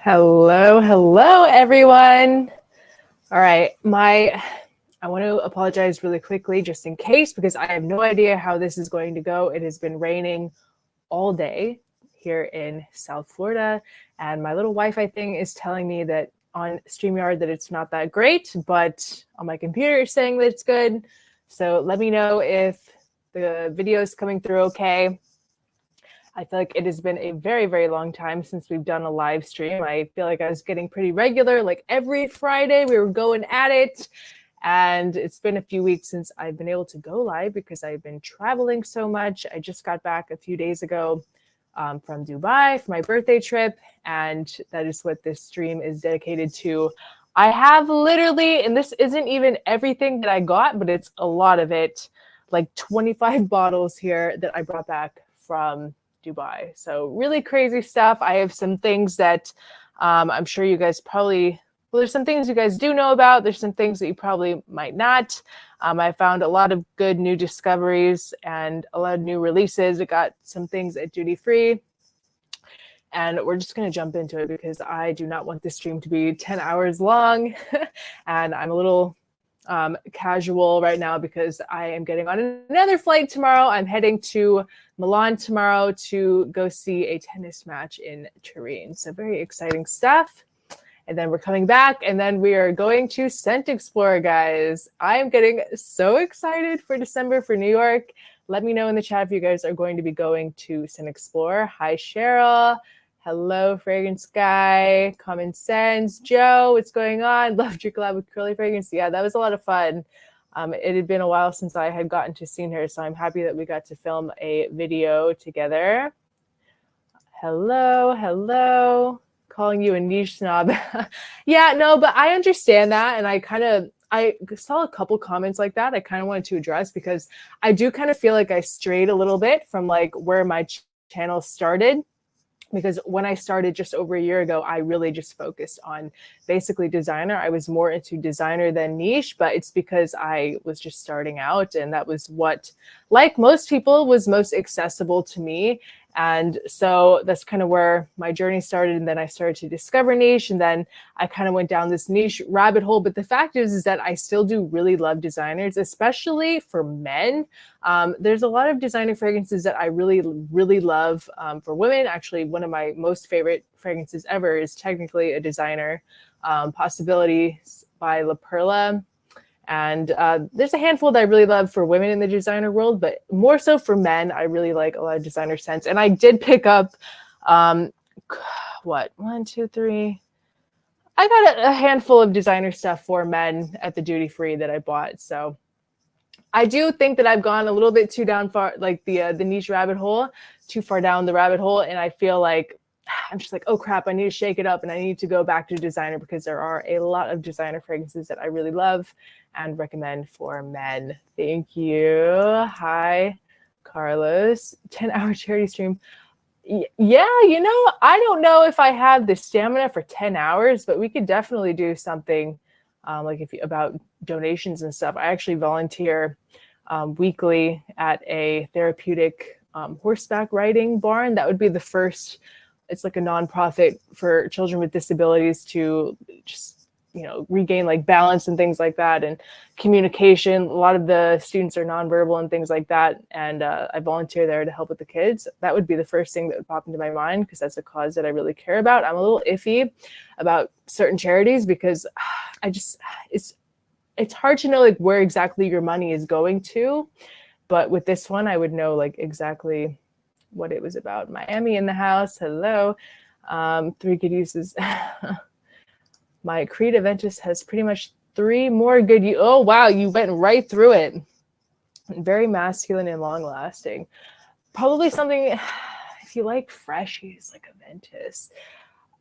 Hello, everyone. All right, I want to apologize really quickly just in case because I have no idea how this is going to go. It has been raining all day here in South Florida, and my little Wi-Fi thing is telling me that on StreamYard that it's not that great, but on my computer it's saying that it's good. So let me know if the video is coming through okay. I feel like it has been a very, very long time since we've done a live stream. I feel like I was getting pretty regular, like every Friday we were going at it. And it's been a few weeks since I've been able to go live because I've been traveling so much. I just got back a few days ago from Dubai for my birthday trip. And that is what this stream is dedicated to. I have literally, and this isn't even everything that I got, but it's a lot of it, like 25 bottles here that I brought back from Dubai. So really crazy stuff. I have some things that I'm sure you guys probably, well, there's some things you guys do know about. There's some things that you probably might not. I found a lot of good new discoveries and a lot of new releases. I got some things at duty free. And we're just going to jump into it because I do not want this stream to be 10 hours long. And I'm a little casual right now because I am getting on another flight tomorrow. I'm heading to Milan tomorrow to go see a tennis match in Turin. So very exciting stuff. And then we're coming back and then we are going to Scent Explorer, guys. I am getting so excited for December for New York. Let me know in the chat if you guys are going to be going to Scent Explorer. Hi, Cheryl. Hello, Fragrance Guy, Common Sense, Joe, what's going on? Loved your collab with Curly Fragrance. Yeah, that was a lot of fun. It had been a while since I had gotten to see her, so I'm happy that we got to film a video together. Hello. Calling you a niche snob. Yeah, no, but I understand that, and I saw a couple comments like that I kind of wanted to address because I do kind of feel like I strayed a little bit from like where my channel started. Because when I started just over a year ago, I really just focused on basically designer. I was more into designer than niche, but it's because I was just starting out. And that was what, like most people, was most accessible to me. And so that's kind of where my journey started. And then I started to discover niche. And then I kind of went down this niche rabbit hole. But the fact is that I still do really love designers, especially for men. There's a lot of designer fragrances that I really, really love for women. Actually, one of my most favorite fragrances ever is technically a designer, Possibilities by La Perla. And there's a handful that I really love for women in the designer world, but more so for men, I really like a lot of designer scents. And I did pick up, what, 1, 2, 3. I got a handful of designer stuff for men at the duty free that I bought. So I do think that I've gone a little bit too down far, like the niche rabbit hole, too far down the rabbit hole. And I feel like I'm just like, oh crap, I need to shake it up and I need to go back to designer because there are a lot of designer fragrances that I really love and recommend for men. Thank you. Hi, Carlos. 10-hour charity stream. Yeah, you know, I don't know if I have the stamina for 10 hours, but we could definitely do something about donations and stuff. I actually volunteer weekly at a therapeutic horseback riding barn. That would be the first. It's like a nonprofit for children with disabilities to just, you know, regain like balance and things like that and communication. A lot of the students are nonverbal and things like that. And I volunteer there to help with the kids. That would be the first thing that would pop into my mind because that's a cause that I really care about. I'm a little iffy about certain charities because it's hard to know like where exactly your money is going to. But with this one, I would know like exactly what it was about. Miami in the house. Hello. 3 good uses. My Creed Aventus has pretty much 3 more good uses. Oh, wow. You went right through it. Very masculine and long lasting. Probably something, if you like freshies like Aventus,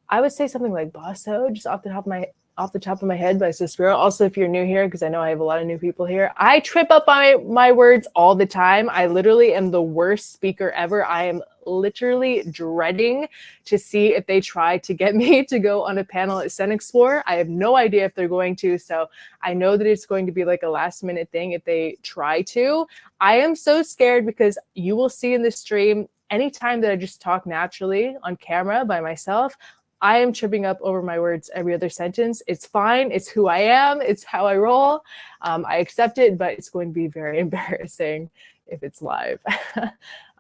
I would say something like Basso, just off the top of my head by Suspiro. Also, if you're new here, because I know I have a lot of new people here, I trip up on my words all the time. I literally am the worst speaker ever. I am literally dreading to see if they try to get me to go on a panel at Scent Explorer. I have no idea if they're going to, so I know that it's going to be like a last minute thing if they try to. I am so scared because you will see in this stream, anytime that I just talk naturally on camera by myself, I am tripping up over my words every other sentence. It's fine. It's who I am. It's how I roll. I accept it, but it's going to be very embarrassing if it's live.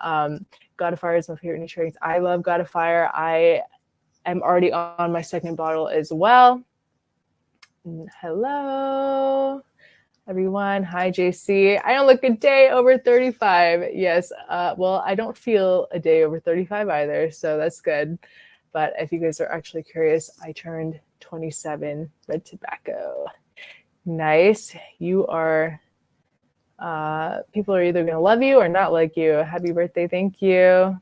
God of Fire is my favorite niche ratings. I love God of Fire. I am already on my second bottle as well. Hello, everyone. Hi, JC. I don't look a day over 35. Yes. Well, I don't feel a day over 35 either, so that's good. But if you guys are actually curious, I turned 27, red tobacco. Nice. You are, people are either going to love you or not like you. Happy birthday. Thank you.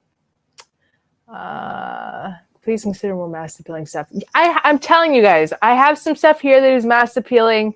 Please consider more mass appealing stuff. I'm telling you guys, I have some stuff here that is mass appealing.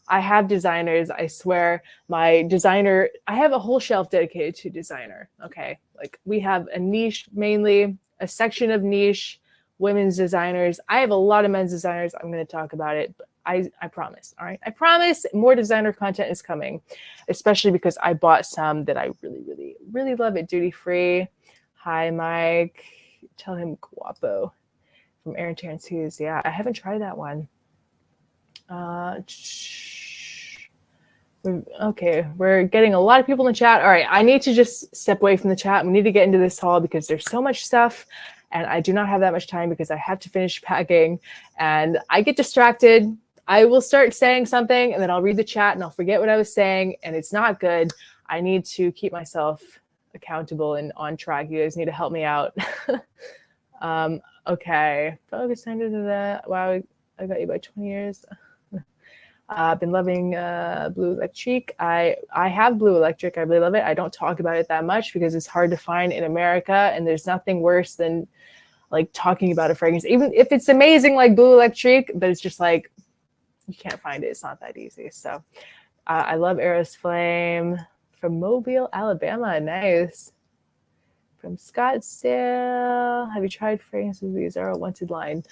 I have designers. I swear my designer, I have a whole shelf dedicated to designer. Okay. Like we have a niche, mainly a section of niche women's designers. I have a lot of men's designers. I'm going to talk about it, but I promise. All right. I promise more designer content is coming, especially because I bought some that I really, really, really love at duty free. Hi, Mike. Tell him guapo from Aaron Terrence Hughes. Yeah, I haven't tried that one. Okay, we're getting a lot of people in the chat. All right, I need to just step away from the chat. We need to get into this haul because there's so much stuff and I do not have that much time because I have to finish packing and I get distracted. I will start saying something and then I'll read the chat and I'll forget what I was saying and it's not good. I need to keep myself accountable and on track. You guys need to help me out. Okay, focus into that. Wow, I got you by 20 years. I've been loving Blue Electric. I have Blue Electric. I really love it. I don't talk about it that much because it's hard to find in America, and there's nothing worse than like talking about a fragrance, even if it's amazing like Blue Electric, but it's just like you can't find it. It's not that easy. So I love Eros Flame from Mobile, Alabama. Nice. From Scottsdale. Have you tried fragrances? These are a wanted line.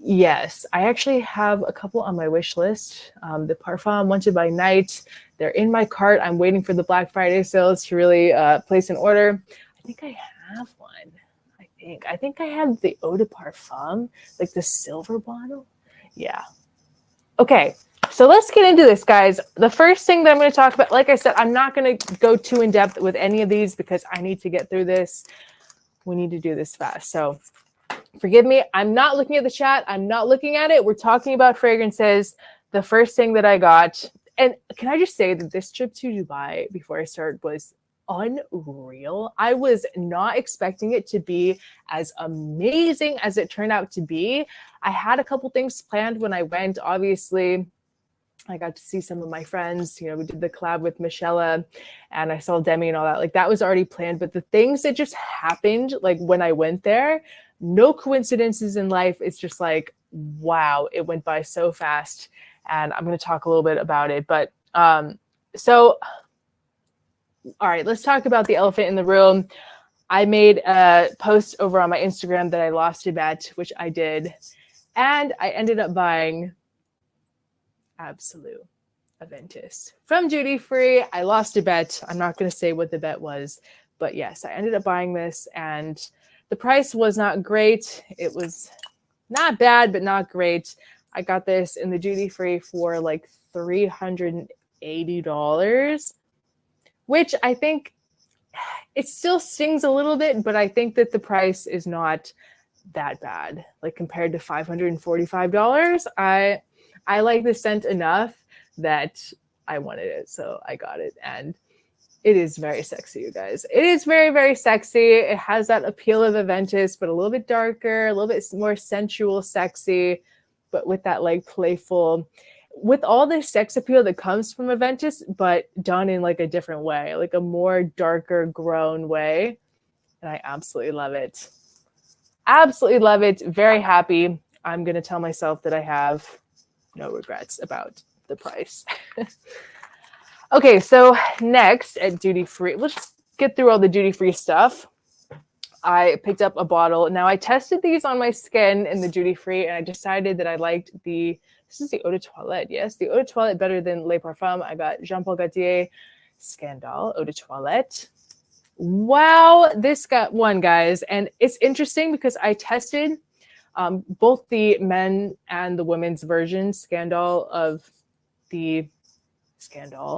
Yes, I actually have a couple on my wish list. The Parfum Wanted by Night. They're in my cart. I'm waiting for the Black Friday sales to really place an order. I think I have one. I think I have the Eau de Parfum, like the silver bottle. Yeah. Okay, so let's get into this, guys. The first thing that I'm going to talk about, like I said, I'm not going to go too in depth with any of these because I need to get through this. We need to do this fast. So forgive me. I'm not looking at the chat. I'm not looking at it. We're talking about fragrances. The first thing that I got, and can I just say that this trip to Dubai before I started was unreal. I was not expecting it to be as amazing as it turned out to be. I had a couple things planned when I went. Obviously, I got to see some of my friends. You know, we did the collab with Michelle and I saw Demi and all that. Like that was already planned. But the things that just happened, like when I went there, no coincidences in life. It's just like, wow, it went by so fast. And I'm going to talk a little bit about it. But so, all right, let's talk about the elephant in the room. I made a post over on my Instagram that I lost a bet, which I did. And I ended up buying Absolute Aventus from duty free. I lost a bet. I'm not going to say what the bet was, but yes, I ended up buying this and the price was not great. It was not bad, but not great. I got this in the duty free for like $380, which I think it still stings a little bit, but I think that the price is not that bad. Like compared to $545, I like the scent enough that I wanted it, so I got it, and it is very sexy, you guys. It is very, very sexy. It has that appeal of Aventus, but a little bit darker, a little bit more sensual, sexy, but with that like playful, with all the sex appeal that comes from Aventus, but done in like a different way, like a more darker, grown way, and I absolutely love it. Absolutely love it. Very happy. I'm gonna tell myself that I have no regrets about the price. Okay, so next at duty free, let's just get through all the duty free stuff. I picked up a bottle. Now I tested these on my skin in the duty free and I decided that I liked this is the Eau de Toilette. Yes, the Eau de Toilette better than Les Parfums. I got Jean Paul Gaultier Scandale Eau de Toilette. Wow, this got one, guys. And it's interesting because I tested Both the men and the women's versions, Scandal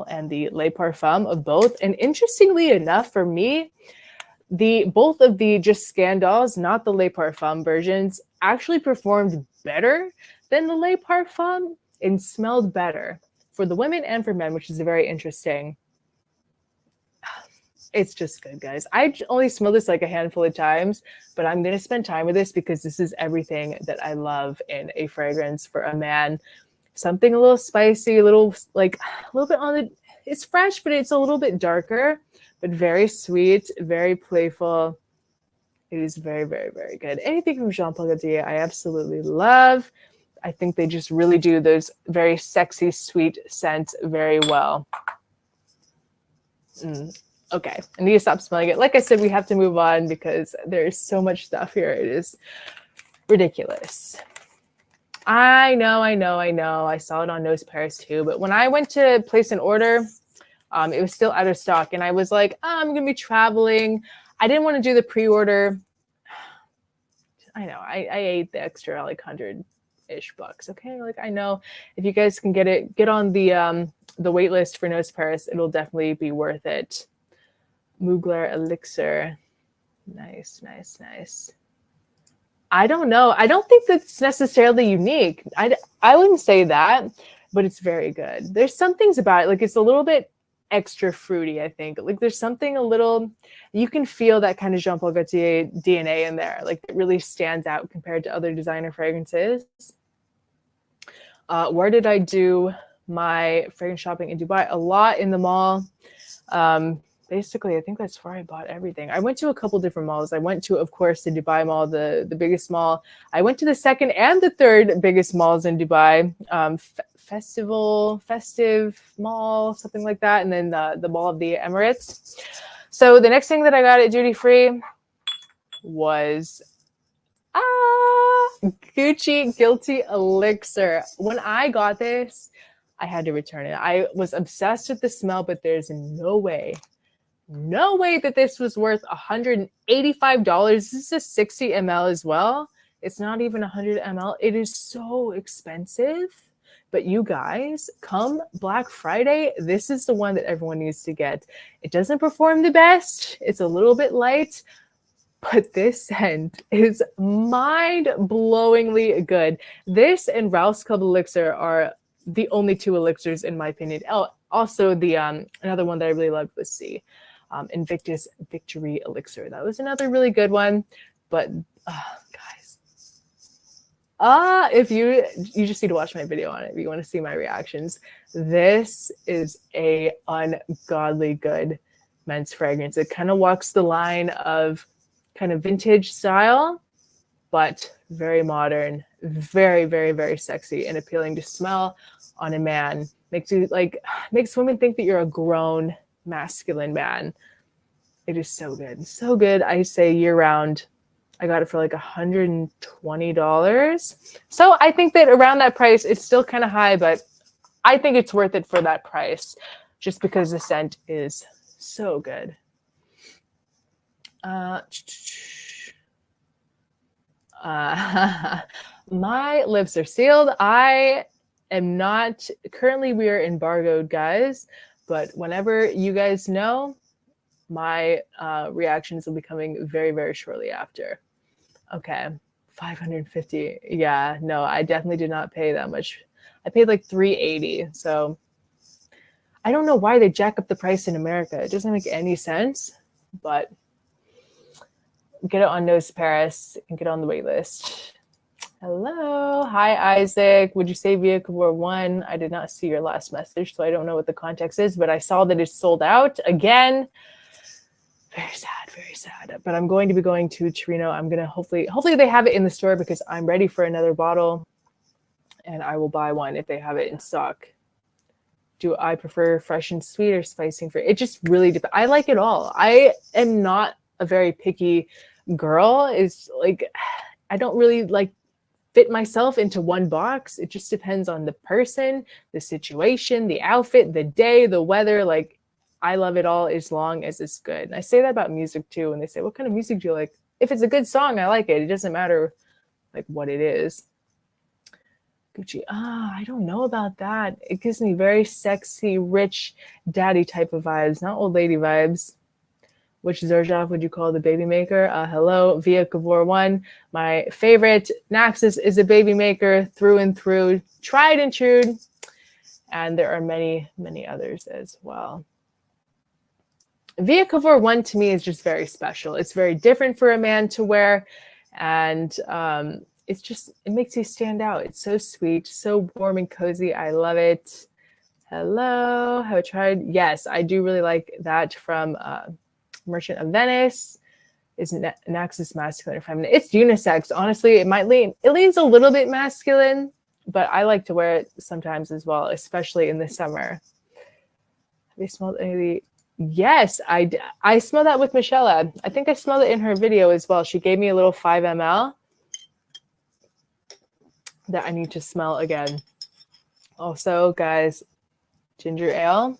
and the Le Parfum of both. And interestingly enough, for me, both of the just Scandals, not the Le Parfum versions, actually performed better than the Le Parfum and smelled better for the women and for men, which is very interesting. It's just good, guys. I only smelled this like a handful of times, but I'm going to spend time with this because this is everything that I love in a fragrance for a man. Something a little spicy, a little bit on the, it's fresh, but it's a little bit darker, but very sweet, very playful. It is very, very, very good. Anything from Jean Paul Gaultier, I absolutely love. I think they just really do those very sexy, sweet scents very well. Okay, I need to stop smelling it. Like I said, we have to move on because there's so much stuff here. It is ridiculous. I know. I saw it on Nose Paris too. But when I went to place an order, it was still out of stock. And I was like, I'm going to be traveling. I didn't want to do the pre-order. I know. I ate the extra like $100-ish bucks. Okay. Like, I know if you guys can get on the wait list for Nose Paris, it'll definitely be worth it. Mugler Elixir. Nice. I don't know. I don't think that's necessarily unique. I wouldn't say that, but it's very good. There's some things about it. Like, it's a little bit extra fruity, I think. Like, there's something a little, you can feel that kind of Jean Paul Gaultier DNA in there. Like, it really stands out compared to other designer fragrances. Where did I do my fragrance shopping in Dubai? A lot in the mall. Basically, I think that's where I bought everything. I went to a couple different malls. I went to, of course, the Dubai Mall, the biggest mall. I went to the second and the third biggest malls in Dubai, Festive Mall, something like that, and then the Mall of the Emirates. So the next thing that I got at duty free was Gucci Guilty Elixir. When I got this, I had to return it. I was obsessed with the smell, but there's no way that this was worth $185. This is a 60 ml as well. It's not even 100 ml. It is so expensive. But you guys, come Black Friday, this is the one that everyone needs to get. It doesn't perform the best. It's a little bit light, but this scent is mind-blowingly good. This and Rouse Club Elixir are the only two elixirs in my opinion. Oh, also the another one that I really loved was Invictus Victory Elixir. That was another really good one. But guys, if you just need to watch my video on it if you want to see my reactions. This is a ungodly good men's fragrance. It kind of walks the line of kind of vintage style, but very modern, very, very, very sexy and appealing to smell on a man. Makes women think that you're a grown masculine man. It is so good. So good. I say year round. I got it for like $120. So I think that around that price, it's still kind of high, but I think it's worth it for that price just because the scent is so good. My lips are sealed. I am not, currently we are embargoed, guys, but whenever you guys know, my reactions will be coming very, very shortly after. Okay, $550. Yeah, no, I definitely did not pay that much. I paid like $380. So I don't know why they jack up the price in America. It doesn't make any sense, but get it on Nose Paris and get on the wait list. Hello. Hi, Isaac. Would you say vehicle war 1? I did not see your last message, so I don't know what the context is, but I saw that it's sold out again. Very sad, very sad. But I'm going to be going to Torino. I'm going to hopefully they have it in the store because I'm ready for another bottle and I will buy one if they have it in stock. Do I prefer fresh and sweet or spicy? It just really depends. I like it all. I am not a very picky girl. It's like, I don't really like fit myself into one box. It just depends on the person, the situation, the outfit, the day, the weather. Like, I love it all as long as it's good. And I say that about music too. And they say, what kind of music do you like? If it's a good song, I like it. It doesn't matter like what it is. Gucci, I don't know about that. It gives me very sexy, rich daddy type of vibes, not old lady vibes. Which Zerjov would you call the baby maker? Hello, Via Kavor 1. My favorite Naxos is a baby maker through and through, tried and true. And there are many, many others as well. Via Kavor 1 to me is just very special. It's very different for a man to wear. And it makes you stand out. It's so sweet, so warm and cozy. I love it. Hello, have I tried? Yes, I do really like that from Merchant of Venice. Is Naxos masculine or feminine? It's unisex. Honestly, it leans a little bit masculine, but I like to wear it sometimes as well, especially in the summer. Have you smelled any of the? Yes, I smelled that with Michelle. I think I smelled it in her video as well. She gave me a little 5 ml that I need to smell again. Also, guys, ginger ale,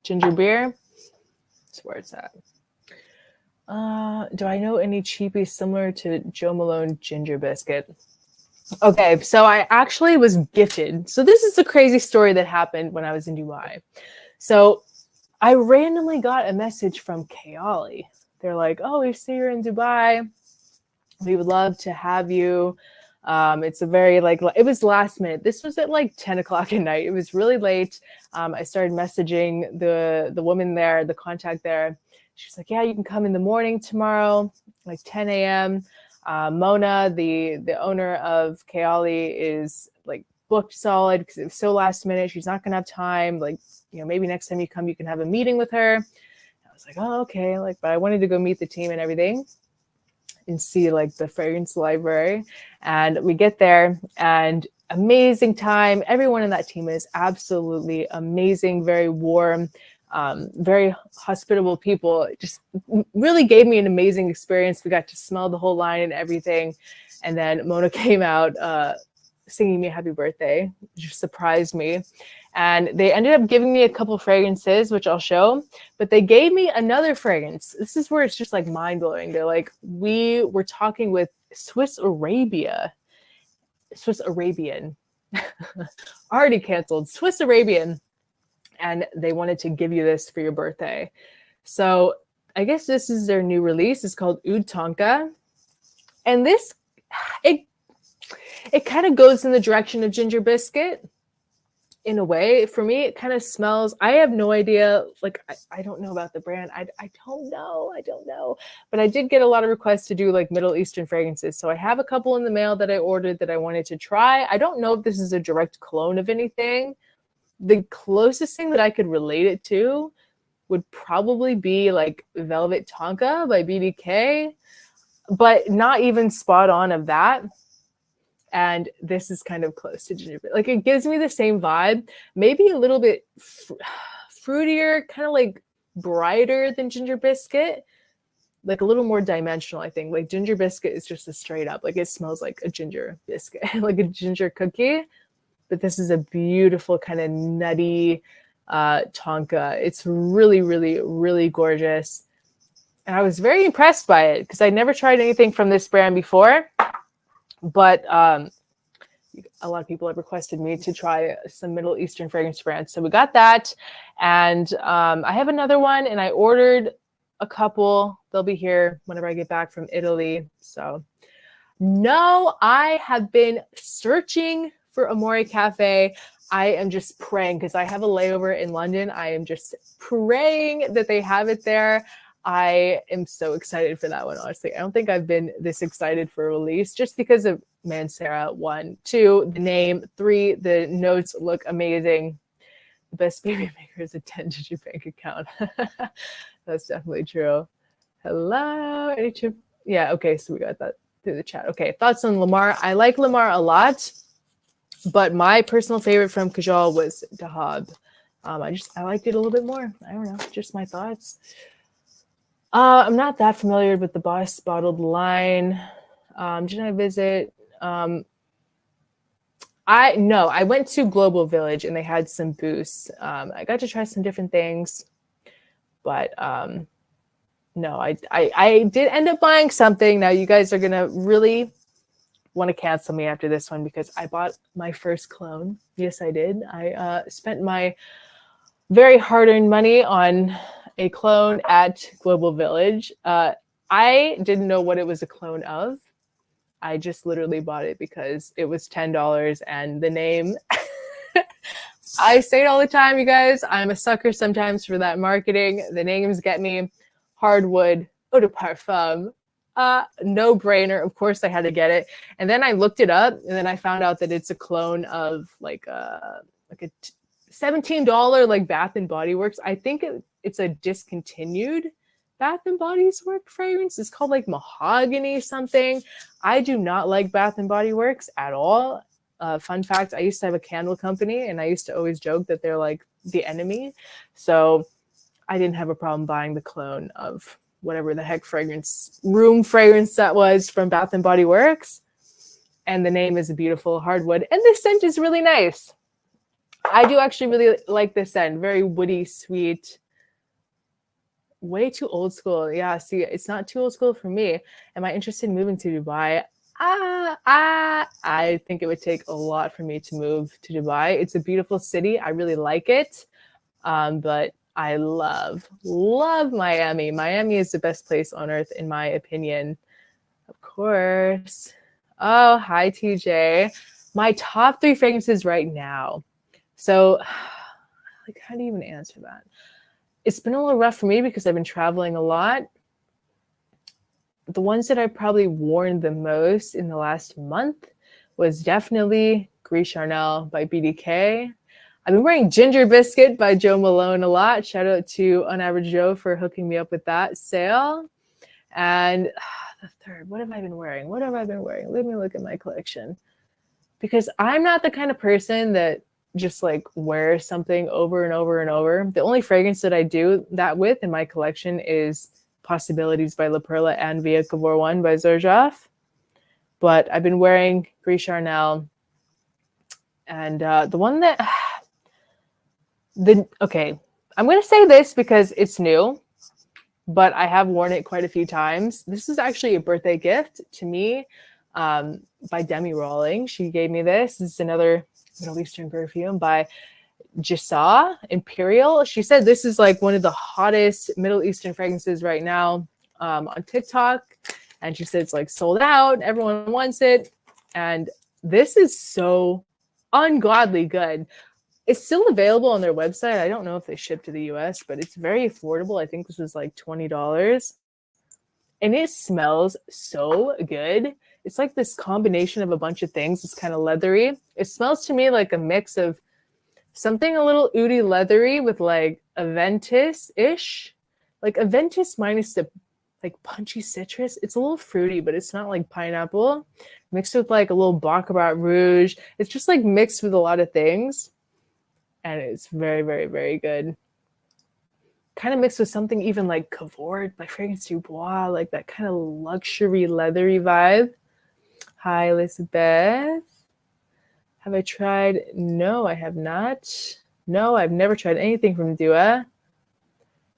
ginger beer. That's where it's at. Do I know any cheapies similar to Joe Malone ginger biscuit? Okay, so I actually was gifted. So this is a crazy story that happened when I was in Dubai. So I randomly got a message from Kayali. They're like, oh, we see you're in Dubai. We would love to have you. It's a very it was last minute. This was at like 10 o'clock at night. It was really late. I started messaging the woman there, the contact there. She's like, yeah, you can come in the morning tomorrow, like 10 a.m. Mona, the owner of Kayali, is like booked solid because it was so last minute. She's not gonna have time. Like, maybe next time you come, you can have a meeting with her. I was like, oh, okay. But I wanted to go meet the team and everything and see like the fragrance library. And we get there and amazing time. Everyone in that team is absolutely amazing, very warm, very hospitable people. It just really gave me an amazing experience. We got to smell the whole line and everything. And then Mona came out singing me happy birthday, which surprised me. And they ended up giving me a couple fragrances, which I'll show, but they gave me another fragrance. This is where it's just like mind blowing. They're like, we were talking with Swiss Arabian, already canceled, Swiss Arabian. And they wanted to give you this for your birthday. So I guess this is their new release. It's called Oud Tonka. And this, it kind of goes in the direction of ginger biscuit. In a way, for me, it kind of smells. I have no idea. Like, I don't know about the brand. I don't know. But I did get a lot of requests to do like Middle Eastern fragrances. So I have a couple in the mail that I ordered that I wanted to try. I don't know if this is a direct clone of anything. The closest thing that I could relate it to would probably be like Velvet Tonka by BDK, but not even spot on of that. And this is kind of close to ginger. Like, it gives me the same vibe, maybe a little bit fruitier, kind of like brighter than ginger biscuit, like a little more dimensional, I think. Like ginger biscuit is just a straight up, like it smells like a ginger biscuit, like a ginger cookie. But this is a beautiful kind of nutty Tonka. It's really, really, really gorgeous. And I was very impressed by it because I never tried anything from this brand before. But a lot of people have requested me to try some Middle Eastern fragrance brands. So we got that. And I have another one, and I ordered a couple. They'll be here whenever I get back from Italy. So no, I have been searching for Amore Cafe. I am just praying because I have a layover in London. I am just praying that they have it there. I am so excited for that one, honestly. I don't think I've been this excited for a release just because of Mancera, 1, 2, the name, 3, the notes look amazing. The best baby maker is a 10-digit bank account. That's definitely true. Hello. Yeah, okay, so we got that through the chat. Okay, thoughts on Lamar. I like Lamar a lot, but my personal favorite from Kajal was Dahab. I liked it a little bit more. I don't know, just my thoughts. I'm not that familiar with the Boss bottled line. Did I visit? I went to Global Village and they had some booths. I got to try some different things, but no, I did end up buying something. Now you guys are gonna really want to cancel me after this one because I bought my first clone. Yes, I did. I spent my very hard-earned money on a clone at Global Village. I didn't know what it was a clone of. I just literally bought it because it was $10 and the name. I say it all the time, you guys. I'm a sucker sometimes for that marketing. The names get me. Hardwood, eau de parfum. No brainer. Of course, I had to get it. And then I looked it up, and then I found out that it's a clone of like a $17 like Bath and Body Works. I think it's a discontinued Bath and Body Works fragrance. It's called like mahogany something. I do not like Bath and Body Works at all. Fun fact, I used to have a candle company and I used to always joke that they're like the enemy. So I didn't have a problem buying the clone of whatever the heck room fragrance that was from Bath and Body Works. And the name is a beautiful hardwood. And this scent is really nice. I do actually really like this scent. Very woody, sweet. Way too old school. Yeah, see, it's not too old school for me. Am I interested in moving to Dubai? I think it would take a lot for me to move to Dubai. It's a beautiful city. I really like it. But I love Miami. Miami is the best place on earth, in my opinion. Of course. Oh, hi, TJ. My top 3 fragrances right now. So, like, how do you even answer that? It's been a little rough for me because I've been traveling a lot. The ones that I probably worn the most in the last month was definitely Gris Charnel by BDK. I've been wearing Ginger Biscuit by Joe Malone a lot. Shout out to Unaverage Joe for hooking me up with that sale. And the third, what have I been wearing? What have I been wearing? Let me look at my collection. Because I'm not the kind of person that just like wears something over and over and over. The only fragrance that I do that with in my collection is Possibilities by La Perla and Via Cavour 1 by Xerjoff. But I've been wearing Gris Charnel. And the one that... Okay, I'm going to say this because it's new, but I have worn it quite a few times. This is actually a birthday gift to me by Demi Rawling. She gave me this. This is another Middle Eastern perfume by Jissa Imperial. She said this is like one of the hottest Middle Eastern fragrances right now on TikTok. And she said it's like sold out. Everyone wants it. And this is so ungodly good. It's still available on their website. I don't know if they ship to the US, but it's very affordable. I think this was like $20. And it smells so good. It's like this combination of a bunch of things. It's kind of leathery. It smells to me like a mix of something a little oudy leathery with like Aventus-ish. Like Aventus minus the like punchy citrus. It's a little fruity, but it's not like pineapple. Mixed with like a little Baccarat Rouge. It's just like mixed with a lot of things. And it's very, very, very good. Kind of mixed with something even like Cavour by Fragrance Du Bois, like that kind of luxury, leathery vibe. Hi, Elizabeth. Have I tried? No, I have not. No, I've never tried anything from Dua.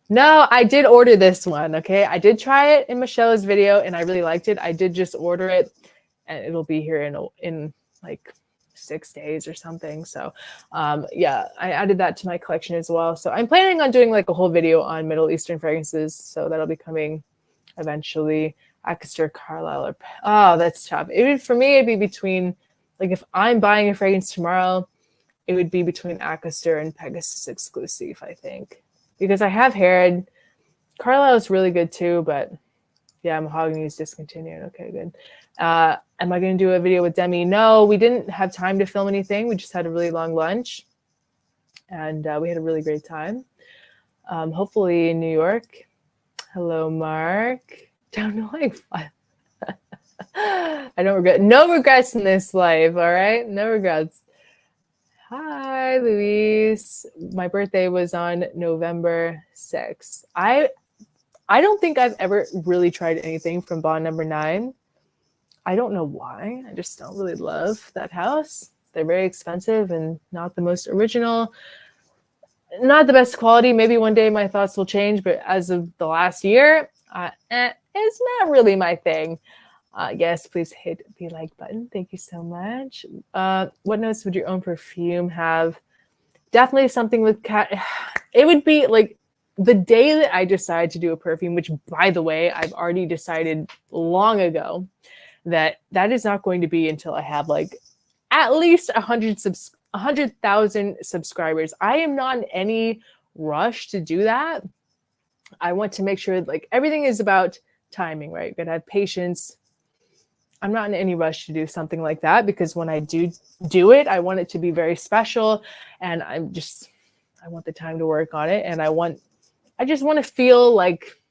No, I did order this one, okay? I did try it in Michelle's video, and I really liked it. I did just order it, and it'll be here in like 6 days or something. So yeah, I added that to my collection as well. So I'm planning on doing like a whole video on Middle Eastern fragrances. So that'll be coming eventually. Acaster, Carlisle, or oh, that's tough. For me, it'd be between, like if I'm buying a fragrance tomorrow, it would be between Acaster and Pegasus Exclusive, I think. Because I have Herod. Carlisle is really good too, but yeah, Mahogany is discontinued. Okay, good. Am I going to do a video with Demi? No, we didn't have time to film anything. We just had a really long lunch. And we had a really great time. Hopefully in New York. Hello, Mark. Don't know why. I don't regret. No regrets in this life, all right? No regrets. Hi, Luis. My birthday was on November 6th. I don't think I've ever really tried anything from Bond Number 9. I don't know why. I just don't really love that house. They're very expensive and not the most original. Not the best quality. Maybe one day my thoughts will change, but as of the last year, it's not really my thing. Yes, please hit the like button. Thank you so much. What notes would your own perfume have? Definitely something with cat. It would be like the day that I decide to do a perfume, which by the way, I've already decided long ago that is not going to be until I have like at least 100,000 subscribers. I am not in any rush to do that. I want to make sure like everything is about timing, right? You gotta have patience. I'm not in any rush to do something like that because when I do it, I want it to be very special, and I want the time to work on it, and I just want to feel like,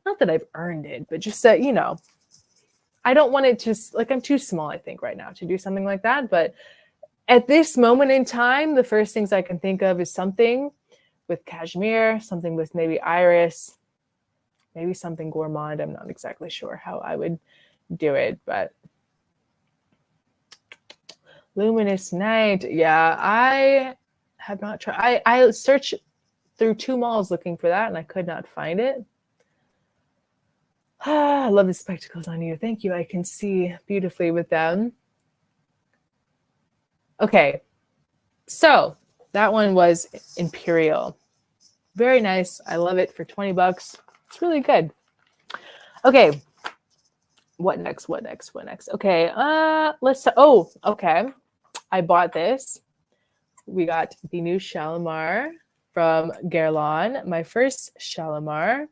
not that I've earned it, but just that, I don't want it to, like, I'm too small, I think, right now to do something like that. But at this moment in time, the first things I can think of is something with cashmere, something with maybe iris, maybe something gourmand. I'm not exactly sure how I would do it, but luminous night. Yeah, I have not tried. I searched through 2 malls looking for that and I could not find it. I love the spectacles on you. Thank you. I can see beautifully with them. Okay, so that one was Imperial. Very nice. I love it for 20 bucks. It's really good. Okay. What next? Okay. Okay. I bought this. We got the new Shalimar from Guerlain. My first Shalimar.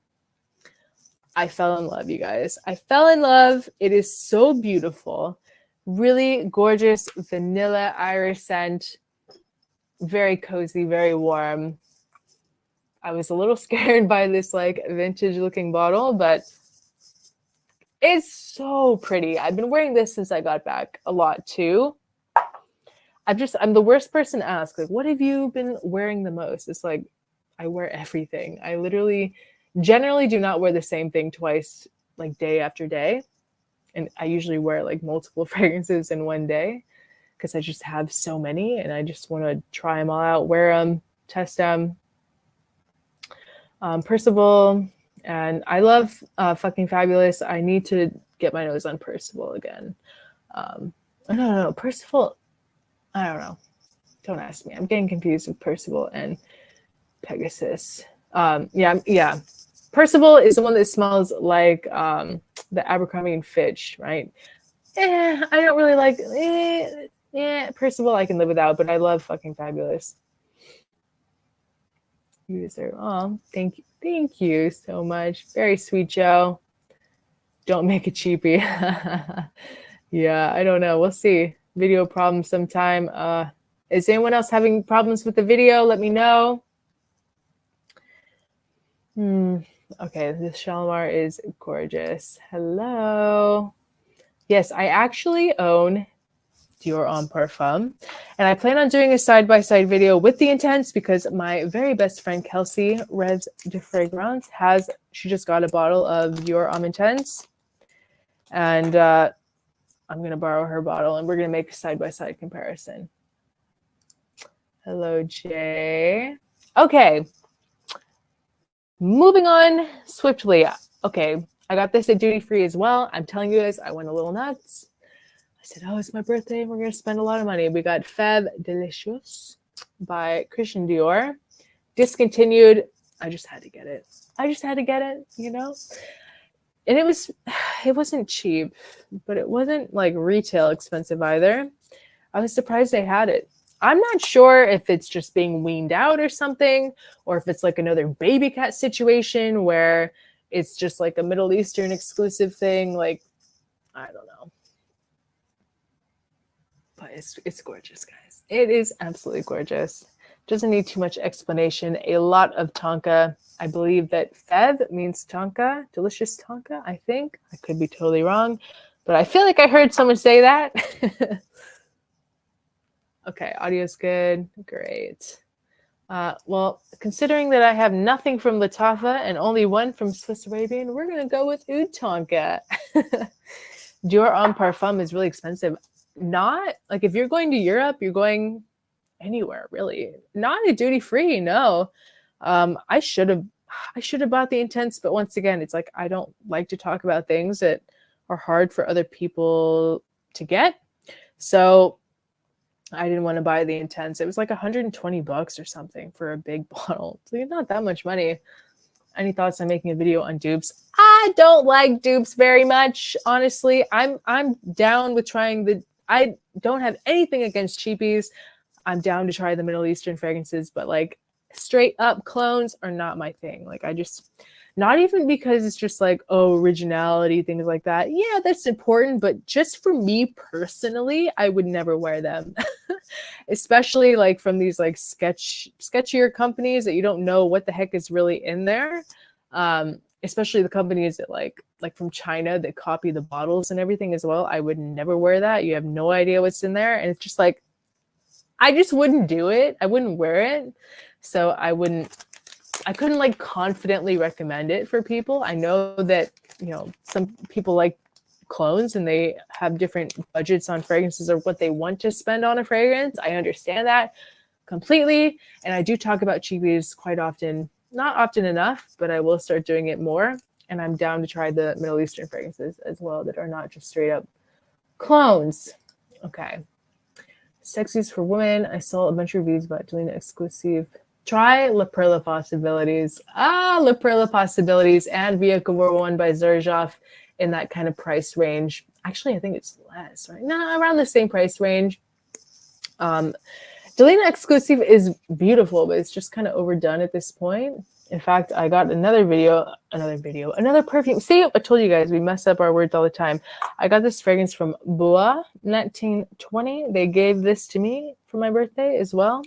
I fell in love, you guys. I fell in love. It is so beautiful. Really gorgeous vanilla iris scent. Very cozy, very warm. I was a little scared by this like vintage looking bottle, but it's so pretty. I've been wearing this since I got back a lot too. I'm the worst person to ask, like, what have you been wearing the most? It's like, I wear everything. I literally generally do not wear the same thing twice, like day after day. And I usually wear like multiple fragrances in one day because I just have so many and I just want to try them all out, wear them, test them. Percival, and I love Fucking Fabulous. I need to get my nose on Percival again. No, Percival, I don't know. Don't ask me. I'm getting confused with Percival and Pegasus. Yeah. Percival is the one that smells like the Abercrombie and Fitch, right? I don't really like. Percival I can live without, but I love Fucking Fabulous. You deserve. Oh, thank you so much. Very sweet, Joe. Don't make it cheapy. Yeah, I don't know. We'll see. Video problems sometime. Is anyone else having problems with the video? Let me know. Okay, this Shalimar is gorgeous. Hello. Yes, I actually own Dior Homme Parfum, and I plan on doing a side-by-side video with the Intense because my very best friend Kelsey Revs de Fragrance she just got a bottle of Dior Homme Intense, and I'm gonna borrow her bottle and we're gonna make a side-by-side comparison. Hello, Jay. Okay, moving on swiftly. Okay, I got this at duty free as well. I'm telling you guys, I went a little nuts. I said, oh, it's my birthday. We're going to spend a lot of money. We got Fève Delicious by Christian Dior. Discontinued. I just had to get it. And it wasn't cheap, but it wasn't like retail expensive either. I was surprised they had it. I'm not sure if it's just being weaned out or something, or if it's like another baby cat situation where it's just like a Middle Eastern exclusive thing. Like, I don't know. But it's gorgeous, guys. It is absolutely gorgeous. Doesn't need too much explanation. A lot of tonka. I believe that Fève means tonka, delicious tonka, I think. I could be totally wrong, but I feel like I heard someone say that. Okay, audio's good. Great. Well, considering that I have nothing from Lattafa and only one from Swiss Arabian, we're going to go with Oud Tonka. Dior Homme Parfum is really expensive. Not like if you're going to Europe, you're going anywhere really. Not a duty free, no. I should have bought the Intense, but once again, it's like I don't like to talk about things that are hard for other people to get. So I didn't want to buy the Intense. It was like $120 or something for a big bottle. So not that much money. Any thoughts on making a video on dupes? I don't like dupes very much, honestly. I'm down with trying the. I don't have anything against cheapies. I'm down to try the Middle Eastern fragrances, but like straight up clones are not my thing. Like I just, not even because it's just like, oh, originality, things like that. Yeah, that's important, but just for me personally, I would never wear them. Especially like from these like sketchier companies that you don't know what the heck is really in there. Especially the companies that like from China that copy the bottles and everything as well. I would never wear that. You have no idea what's in there. And it's just like, I just wouldn't do it. I wouldn't wear it. So I couldn't like confidently recommend it for people. I know that, some people like clones and they have different budgets on fragrances or what they want to spend on a fragrance. I understand that completely. And I do talk about cheapies quite often, not often enough, but I will start doing it more. And I'm down to try the Middle Eastern fragrances as well that are not just straight up clones. Okay. Sexies for women. I saw a bunch of reviews about doing the exclusive. Try La Perla Possibilities. La Perla Possibilities and Via Gabor 1 by Xerjoff in that kind of price range. Actually, I think it's less, right? No, around the same price range. Delina Exclusive is beautiful, but it's just kind of overdone at this point. In fact, I got another perfume. See, I told you guys, we mess up our words all the time. I got this fragrance from Bois 1920. They gave this to me for my birthday as well.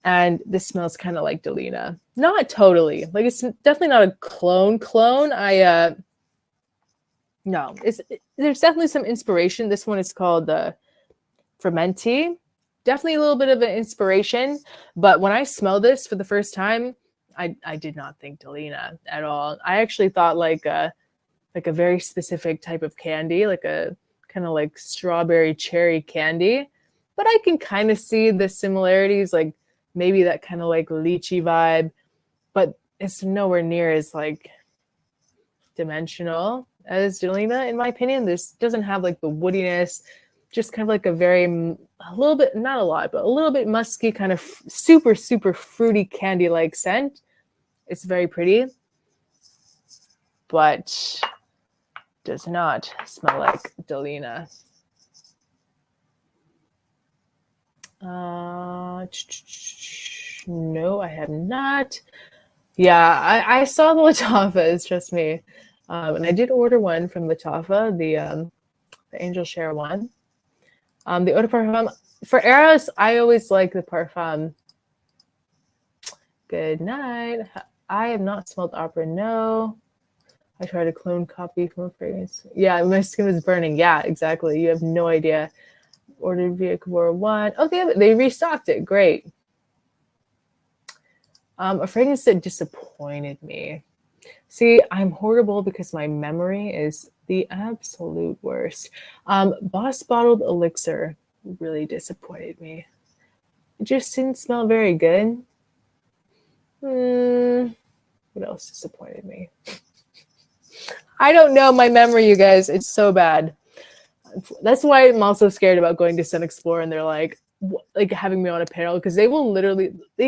And this smells kind of like Delina. Not totally. Like, it's definitely not a clone. No, there's definitely some inspiration. This one is called Fermenti. Definitely a little bit of an inspiration. But when I smelled this for the first time, I did not think Delina at all. I actually thought like a very specific type of candy, like a kind of like strawberry cherry candy. But I can kind of see the similarities, like maybe that kind of like lychee vibe. But it's nowhere near as like dimensional as Delina, in my opinion. This doesn't have like the woodiness, just kind of like a little bit, not a lot, but a little bit musky, kind of super, super fruity candy-like scent. It's very pretty, but does not smell like Delina. No, I have not. Yeah, I saw the Lattafa, trust me. And I did order one from Lattafa, the Angel Share one. The Eau de Parfum. For Eros, I always like the Parfum. Good night. I have not smelled opera, no. I tried a clone copy from a fragrance. Yeah, my skin was burning. Yeah, exactly. You have no idea. Ordered via Kabora 1. Oh, they restocked it. Great. A fragrance that disappointed me. See, I'm horrible because my memory is the absolute worst. Boss Bottled Elixir really disappointed me. It just didn't smell very good. What else disappointed me? I don't know my memory, you guys. It's so bad. That's why I'm also scared about going to Sun Explorer and they're like having me on a panel, because they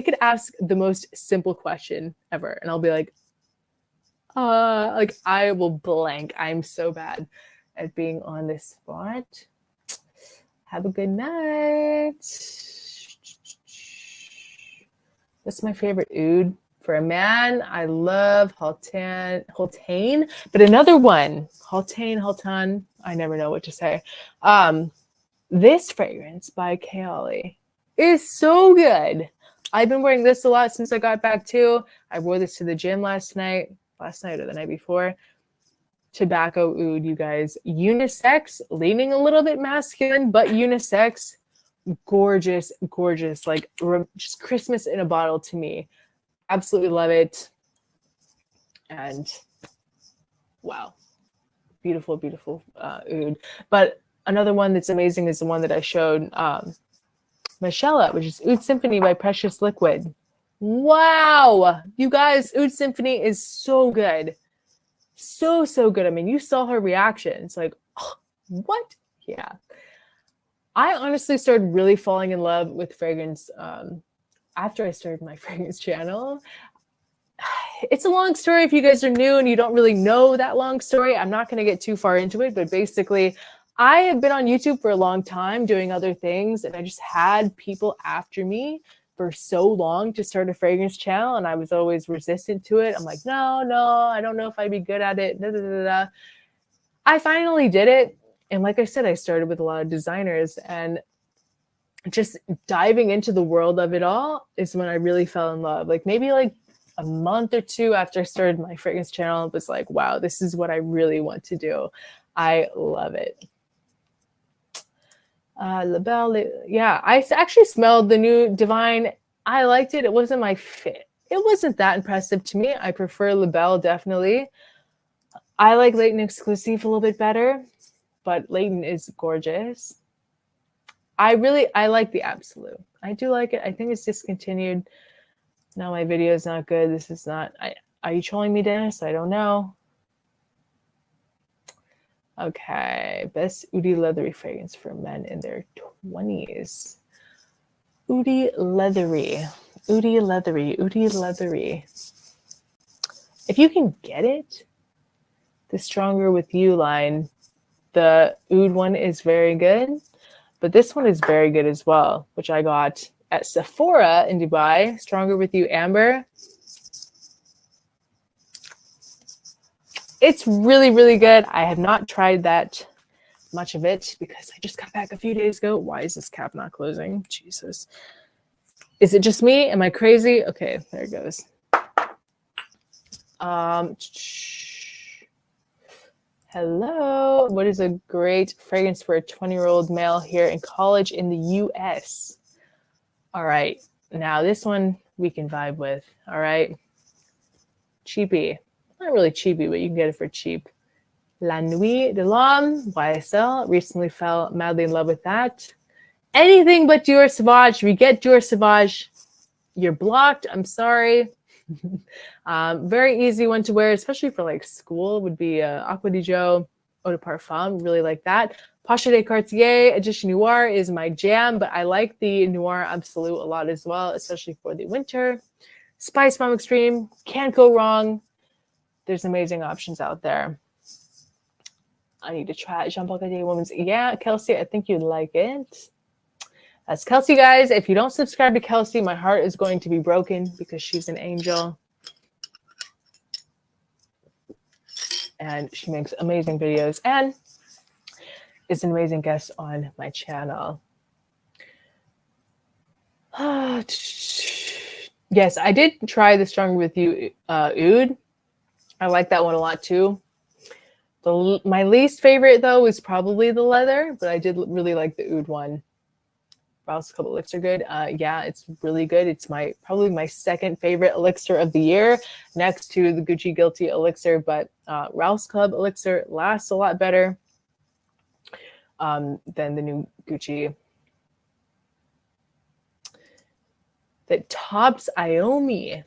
could ask the most simple question ever and I'll be like I will blank. I'm so bad at being on this spot. Have a good night. What's my favorite oud? For a man, I love Haltane, but another one, Haltane, I never know what to say. This fragrance by Kaoli is so good. I've been wearing this a lot since I got back too. I wore this to the gym last night or the night before. Tobacco oud, you guys. Unisex, leaning a little bit masculine, but unisex. Gorgeous, gorgeous. Like just Christmas in a bottle to me. Absolutely love it. And wow, beautiful, beautiful oud. But another one that's amazing is the one that I showed, Michelle, which is Oud Symphony by Precious Liquid. Wow, you guys, Oud Symphony is so good. So, so good. I mean, you saw her reaction. It's like, oh, what? Yeah. I honestly started really falling in love with fragrance after I started my fragrance channel. It's a long story if you guys are new and you don't really know that long story. I'm not going to get too far into it, but basically, I have been on YouTube for a long time doing other things, and I just had people after me for so long to start a fragrance channel, and I was always resistant to it. I'm like, no, I don't know if I'd be good at it. Da, da, da, da. I finally did it. And like I said, I started with a lot of designers, and just diving into the world of it all is when I really fell in love. Like maybe like a month or two after I started my fragrance channel, it was like, wow, this is what I really want to do. I love it. La Belle, yeah, I actually smelled the new Divine. I liked it. It wasn't my fit. It wasn't that impressive to me. I prefer La Belle, definitely. I like Leighton Exclusive a little bit better, but Leighton is gorgeous. I like the Absolute. I do like it. I think it's discontinued. No, my video is not good. This is not. Are you trolling me, Dennis? I don't know. Okay, best Oudi leathery fragrance for men in their 20s. Oudi leathery. Oudi leathery. Oudi leathery. If you can get it, the Stronger With You line, the Oud one is very good, but this one is very good as well, which I got at Sephora in Dubai. Stronger With You Amber. It's really, really good. I have not tried that much of it because I just got back a few days ago. Why is this cap not closing? Jesus. Is it just me? Am I crazy? Okay, there it goes. Hello. What is a great fragrance for a 20-year-old male here in college in the US? All right. Now this one we can vibe with. All right. Cheapy. Not really cheapy, but you can get it for cheap. La Nuit de l'Homme, YSL. Recently fell madly in love with that. Anything but Dior Sauvage. If you get Dior Sauvage, you're blocked. I'm sorry. Very easy one to wear, especially for like school, would be Aqua di Gio Eau de Parfum. Really like that. Pacha de Cartier Edition Noir is my jam, but I like the Noir Absolute a lot as well, especially for the winter. Spice Bomb Extreme, can't go wrong. There's amazing options out there. I need to try Jean Paul Gaultier Women's. Yeah, Kelsey, I think you'd like it. That's Kelsey, guys. If you don't subscribe to Kelsey, my heart is going to be broken because she's an angel. And she makes amazing videos and is an amazing guest on my channel. Yes, I did try the Stronger With You Oud. I like that one a lot too. My least favorite though is probably the leather, but I did really like the Oud one. Rouse Club Elixir good. Yeah, it's really good. It's probably my second favorite elixir of the year, next to the Gucci Guilty Elixir. But Rouse Club Elixir lasts a lot better than the new Gucci. That tops Iomi.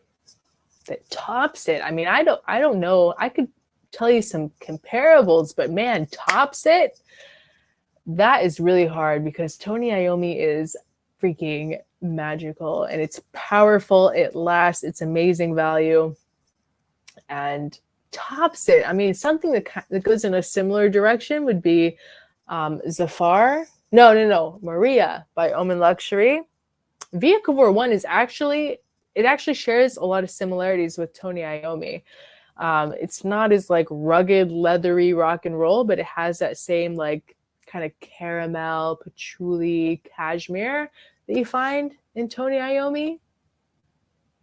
That tops it. I mean, I don't know. I could tell you some comparables, but man, tops it. That is really hard because Tony Iommi is freaking magical and it's powerful. It lasts. It's amazing value and tops it. I mean, something that goes in a similar direction would be Zafar. No. Maria by Omen Luxury. Via Couture 1 is actually shares a lot of similarities with Tony Iommi. It's not as like rugged, leathery rock and roll, but it has that same like kind of caramel, patchouli, cashmere that you find in Tony Iommi,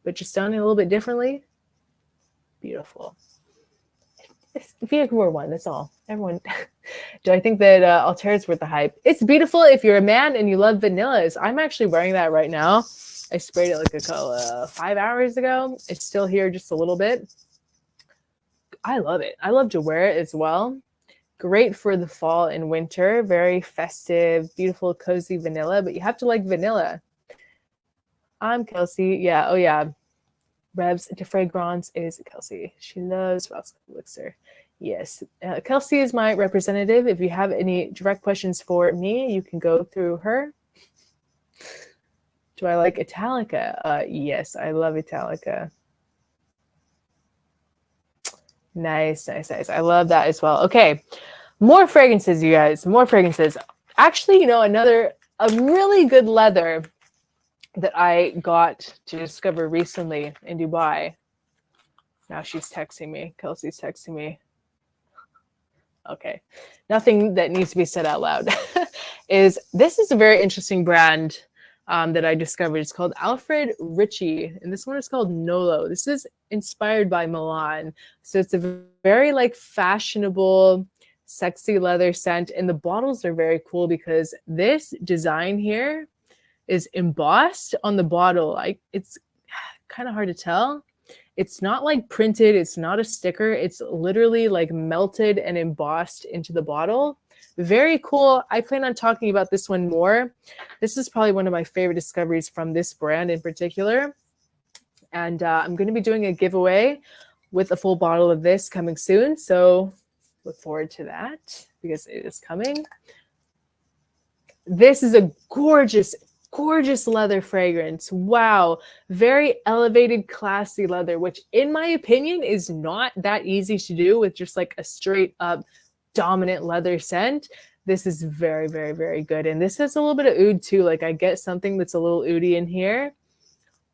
but just done it a little bit differently. Beautiful. It's Via Couture 1, that's all. Everyone. Do I think that Altair is worth the hype? It's beautiful if you're a man and you love vanillas. I'm actually wearing that right now. I sprayed it like 5 hours ago. It's still here just a little bit. I love it. I love to wear it as well. Great for the fall and winter. Very festive, beautiful, cozy vanilla, but you have to like vanilla. I'm Kelsey. Yeah. Oh, yeah. Revs de Fragrance is Kelsey. She loves Roscoe Elixir. Yes, Kelsey is my representative. If you have any direct questions for me, you can go through her. Do I like Italica? Yes, I love Italica. Nice, nice, nice. I love that as well. Okay, more fragrances, you guys. More fragrances. Actually, you know, a really good leather that I got to discover recently in Dubai. Now she's texting me. Kelsey's texting me. Okay, nothing that needs to be said out loud. This is a very interesting brand that I discovered. It's called Alfred Ritchie, and this one is called Nolo. This is inspired by Milan. So it's a very like fashionable, sexy leather scent, and the bottles are very cool because this design here is embossed on the bottle. It's kind of hard to tell. It's not like printed. It's not a sticker. It's literally like melted and embossed into the bottle. Very cool. I plan on talking about this one more. This is probably one of my favorite discoveries from this brand in particular. And I'm going to be doing a giveaway with a full bottle of this coming soon. So look forward to that because it is coming. This is a gorgeous leather fragrance. Wow. Very elevated, classy leather, which in my opinion is not that easy to do with just like a straight up dominant leather scent. This is very, very, very good. And this has a little bit of oud too. Like I get something that's a little oudy in here.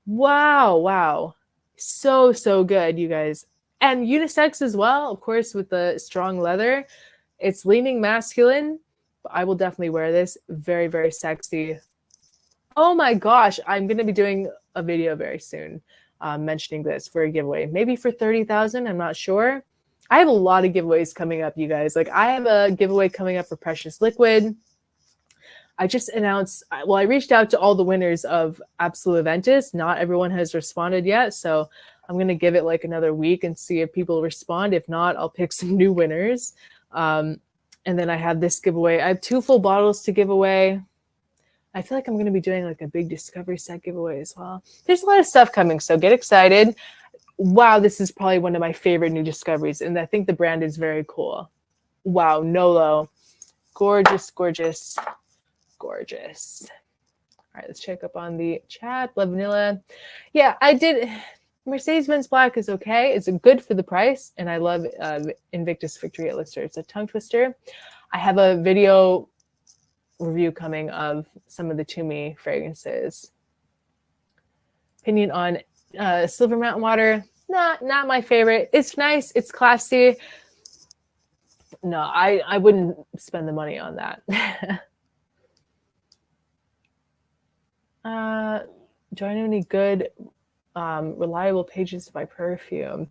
Wow. Wow. So, so good, you guys. And unisex as well, of course, with the strong leather. It's leaning masculine, but I will definitely wear this. Very, very sexy. Oh my gosh, I'm going to be doing a video very soon mentioning this for a giveaway. Maybe for 30,000, I'm not sure. I have a lot of giveaways coming up, you guys. Like I have a giveaway coming up for Precious Liquid. I just announced, well, I reached out to all the winners of Absolute Aventus. Not everyone has responded yet, so I'm going to give it like another week and see if people respond. If not, I'll pick some new winners. And then I have this giveaway. I have 2 full bottles to give away. I feel like I'm going to be doing like a big discovery set giveaway as well. There's a lot of stuff coming, so get excited. Wow, this is probably one of my favorite new discoveries, and I think the brand is very cool. Wow, Nolo. Gorgeous, gorgeous, gorgeous. All right, let's check up on the chat. Blood Vanilla. Yeah, I did. Mercedes-Benz Black is okay. It's good for the price, and I love Invictus Victory Elixir. It's a tongue twister. I have a video review coming of some of the Toomey fragrances. Opinion on Silver Mountain Water, not my favorite. It's nice, it's classy. No, I wouldn't spend the money on that. Do I know any good reliable pages to buy perfume?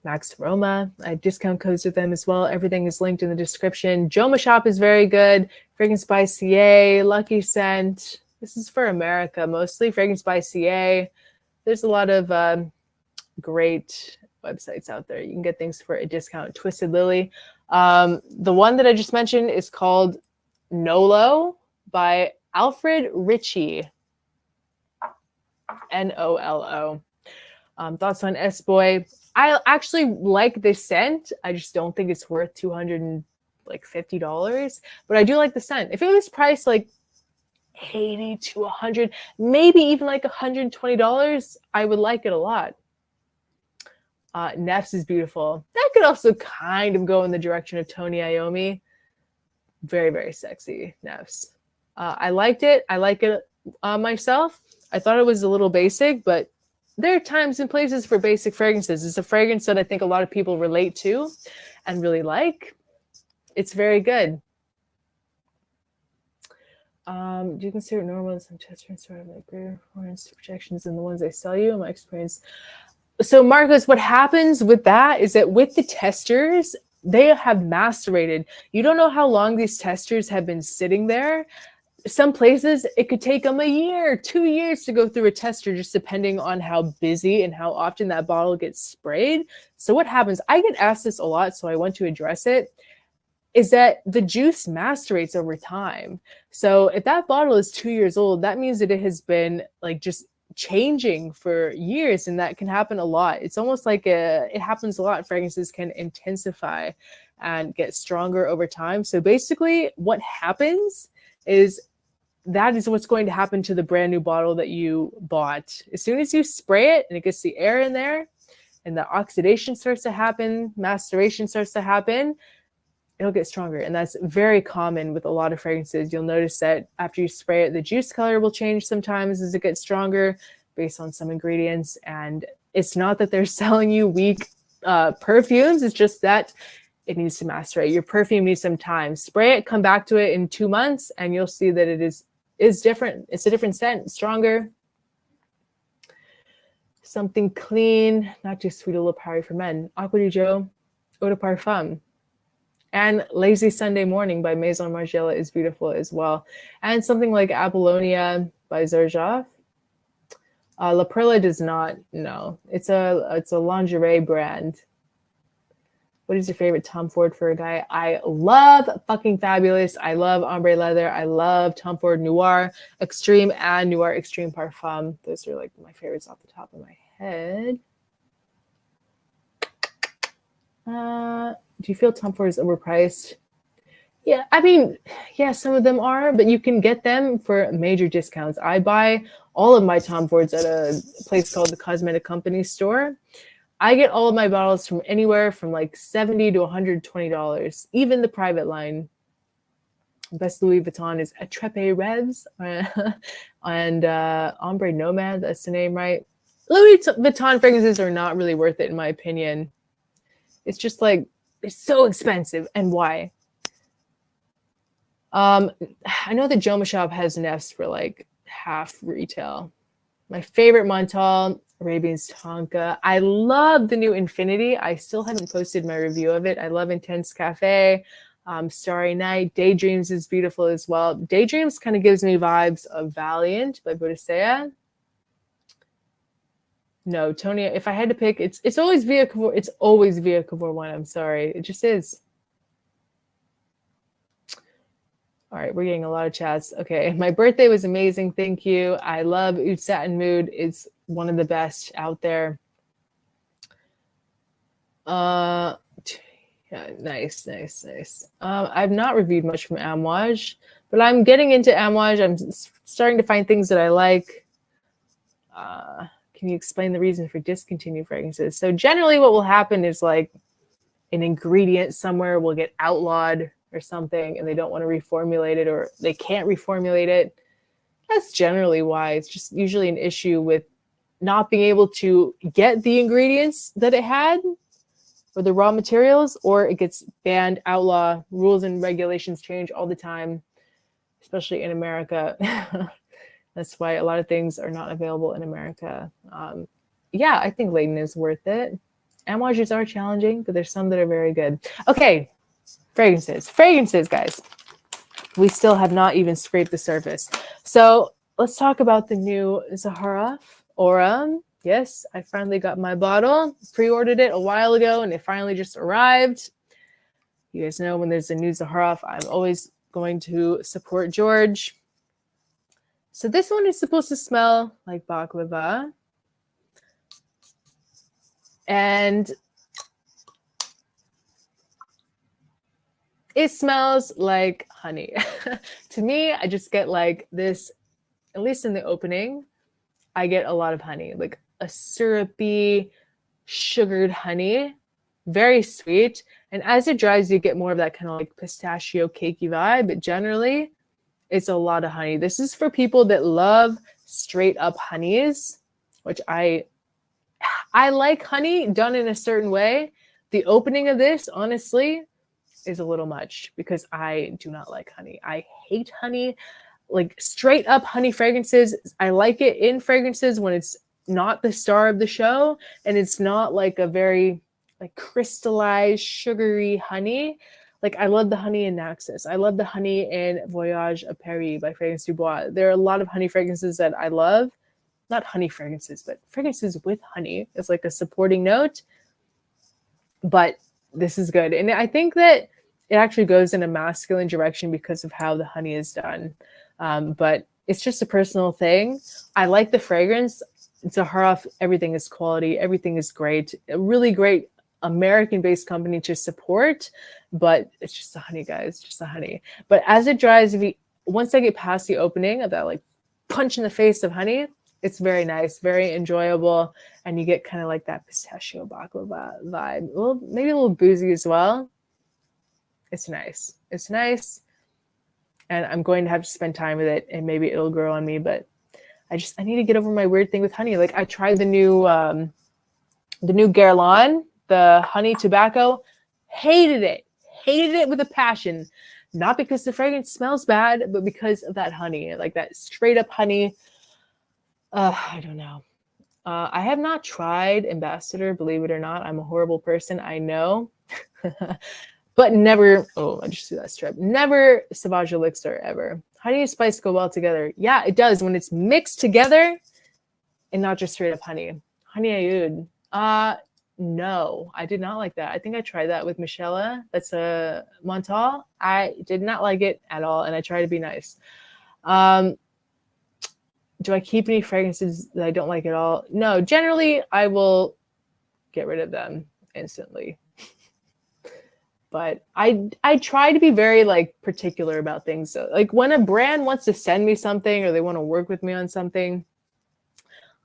Max Aroma. I have discount codes with them as well. Everything is linked in the description. Joma Shop is very good. Fragrance by CA, Lucky Scent. This is for America mostly. Fragrance by CA. There's a lot of great websites out there. You can get things for a discount. Twisted Lily. The one that I just mentioned is called Nolo by Alfred Ritchie. Nolo. Thoughts on S-Boy? I actually like this scent. I just don't think it's worth $250, but I do like the scent. If it was priced like $80 to $100, maybe even like $120, I would like it a lot. Neffs is beautiful. That could also kind of go in the direction of Tony Iommi. Very, very sexy Neffs. I liked it. I like it myself. I thought it was a little basic, but there are times and places for basic fragrances. It's a fragrance that I think a lot of people relate to and really like. It's very good. Do you consider normal and some testers sort of like greater performance to projections than the ones they sell you? In my experience. So Marcos, what happens with that is that with the testers, they have macerated. You don't know how long these testers have been sitting there. Some places it could take them a year, 2 years to go through a tester, just depending on how busy and how often that bottle gets sprayed. So what happens, I get asked this a lot, so I want to address it, is that the juice macerates over time. So if that bottle is 2 years old, that means that it has been like just changing for years, and that can happen a lot. It's almost like it happens a lot. Fragrances can intensify and get stronger over time. So basically what happens is that is what's going to happen to the brand new bottle that you bought. As soon as you spray it and it gets the air in there and the oxidation starts to happen, maceration starts to happen, it'll get stronger. And that's very common with a lot of fragrances. You'll notice that after you spray it, the juice color will change sometimes as it gets stronger based on some ingredients. And it's not that they're selling you weak perfumes. It's just that it needs to macerate. Your perfume needs some time. Spray it, come back to it in 2 months, and you'll see that it is different. It's a different scent, stronger. Something clean, not just Sweet Little Party for Men. Acqua di Gio, Eau de Parfum. And Lazy Sunday Morning by Maison Margiela is beautiful as well. And something like Apollonia by Xerjoff. La Perla does not, no. It's a lingerie brand. What is your favorite Tom Ford for a guy? I love fucking Fabulous. I love Ombre Leather. I love Tom Ford Noir Extreme and Noir Extreme Parfum. Those are like my favorites off the top of my head. Do you feel Tom Ford is overpriced? Yeah, I mean, yeah, some of them are, but you can get them for major discounts. I buy all of my Tom Fords at a place called the Cosmetic Company store. I get all of my bottles from anywhere from like $70 to $120, even the private line. Best Louis Vuitton is Atrepe Revs and Ombre Nomad, that's the name, right? Louis Vuitton fragrances are not really worth it, in my opinion. It's just like, it's so expensive. And why? I know that Joma Shop has Nefs for like half retail. My favorite Montal, Arabian's Tonka. I love the new Infinity. I still haven't posted my review of it. I love Intense Cafe. Starry Night. Daydreams is beautiful as well. Daydreams kind of gives me vibes of Valiant by Boudicea. No, Tony, if I had to pick, it's always Via Cavour. It's always Via Cavour one. I'm sorry. It just is. All right, we're getting a lot of chats. Okay, my birthday was amazing. Thank you. I love Oud Satin Mood. It's one of the best out there. Yeah, nice. I've not reviewed much from Amouage, but I'm getting into Amouage. I'm starting to find things that I like. Can you explain the reason for discontinued fragrances? So generally what will happen is like an ingredient somewhere will get outlawed or something, and they don't want to reformulate it, or they can't reformulate it. That's generally why. It's just usually an issue with not being able to get the ingredients that it had or the raw materials, or it gets banned, outlaw. Rules and regulations change all the time, especially in America. That's why a lot of things are not available in America. Yeah, I think Layton is worth it. Amouages are challenging, but there's some that are very good. Okay, fragrances, guys. We still have not even scraped the surface. So let's talk about the new Zaharoff Aura. Yes, I finally got my bottle. Pre-ordered it a while ago, and it finally just arrived. You guys know when there's a new Zaharoff, I'm always going to support George. So this one is supposed to smell like baklava. And it smells like honey. To me, I just get like this, at least in the opening, I get a lot of honey, like a syrupy, sugared honey, very sweet. And as it dries, you get more of that kind of like pistachio cakey vibe, but generally it's a lot of honey. This is for people that love straight up honeys, which I like honey done in a certain way. The opening of this, honestly, is a little much because I do not like honey. I hate honey. Like straight up honey fragrances, I like it in fragrances when it's not the star of the show and it's not like a very like crystallized sugary honey. Like I love the honey in Naxos. I love the honey in Voyage à Paris by Fragrance du Bois. There are a lot of honey fragrances that I love. Not honey fragrances, but fragrances with honey as like a supporting note. But this is good. And I think that it actually goes in a masculine direction because of how the honey is done. But It's just a personal thing. I like the fragrance. To her off, everything is quality. Everything is great. A really great American-based company to support, but it's just the honey, guys. Just the honey. But as it dries, once I get past the opening of that like punch in the face of honey, it's very nice, very enjoyable, and you get kind of like that pistachio baklava vibe. Maybe a little boozy as well. It's nice. It's nice. And I'm going to have to spend time with it, and maybe it'll grow on me. But I need to get over my weird thing with honey. Like I tried the new Guerlain, the honey tobacco, hated it with a passion. Not because the fragrance smells bad, but because of that honey, like that straight up honey. I don't know. I have not tried Ambassador, believe it or not. I'm a horrible person, I know. But never, I just threw that strip. Never Sauvage Elixir ever. Honey and spice go well together. Yeah, it does when it's mixed together and not just straight up honey. Honey Aoud. No, I did not like that. I think I tried that with Michelle. That's a Montal. I did not like it at all, and I try to be nice. Do I keep any fragrances that I don't like at all? No, generally I will get rid of them instantly. But I try to be very like particular about things. So, like when a brand wants to send me something or they want to work with me on something,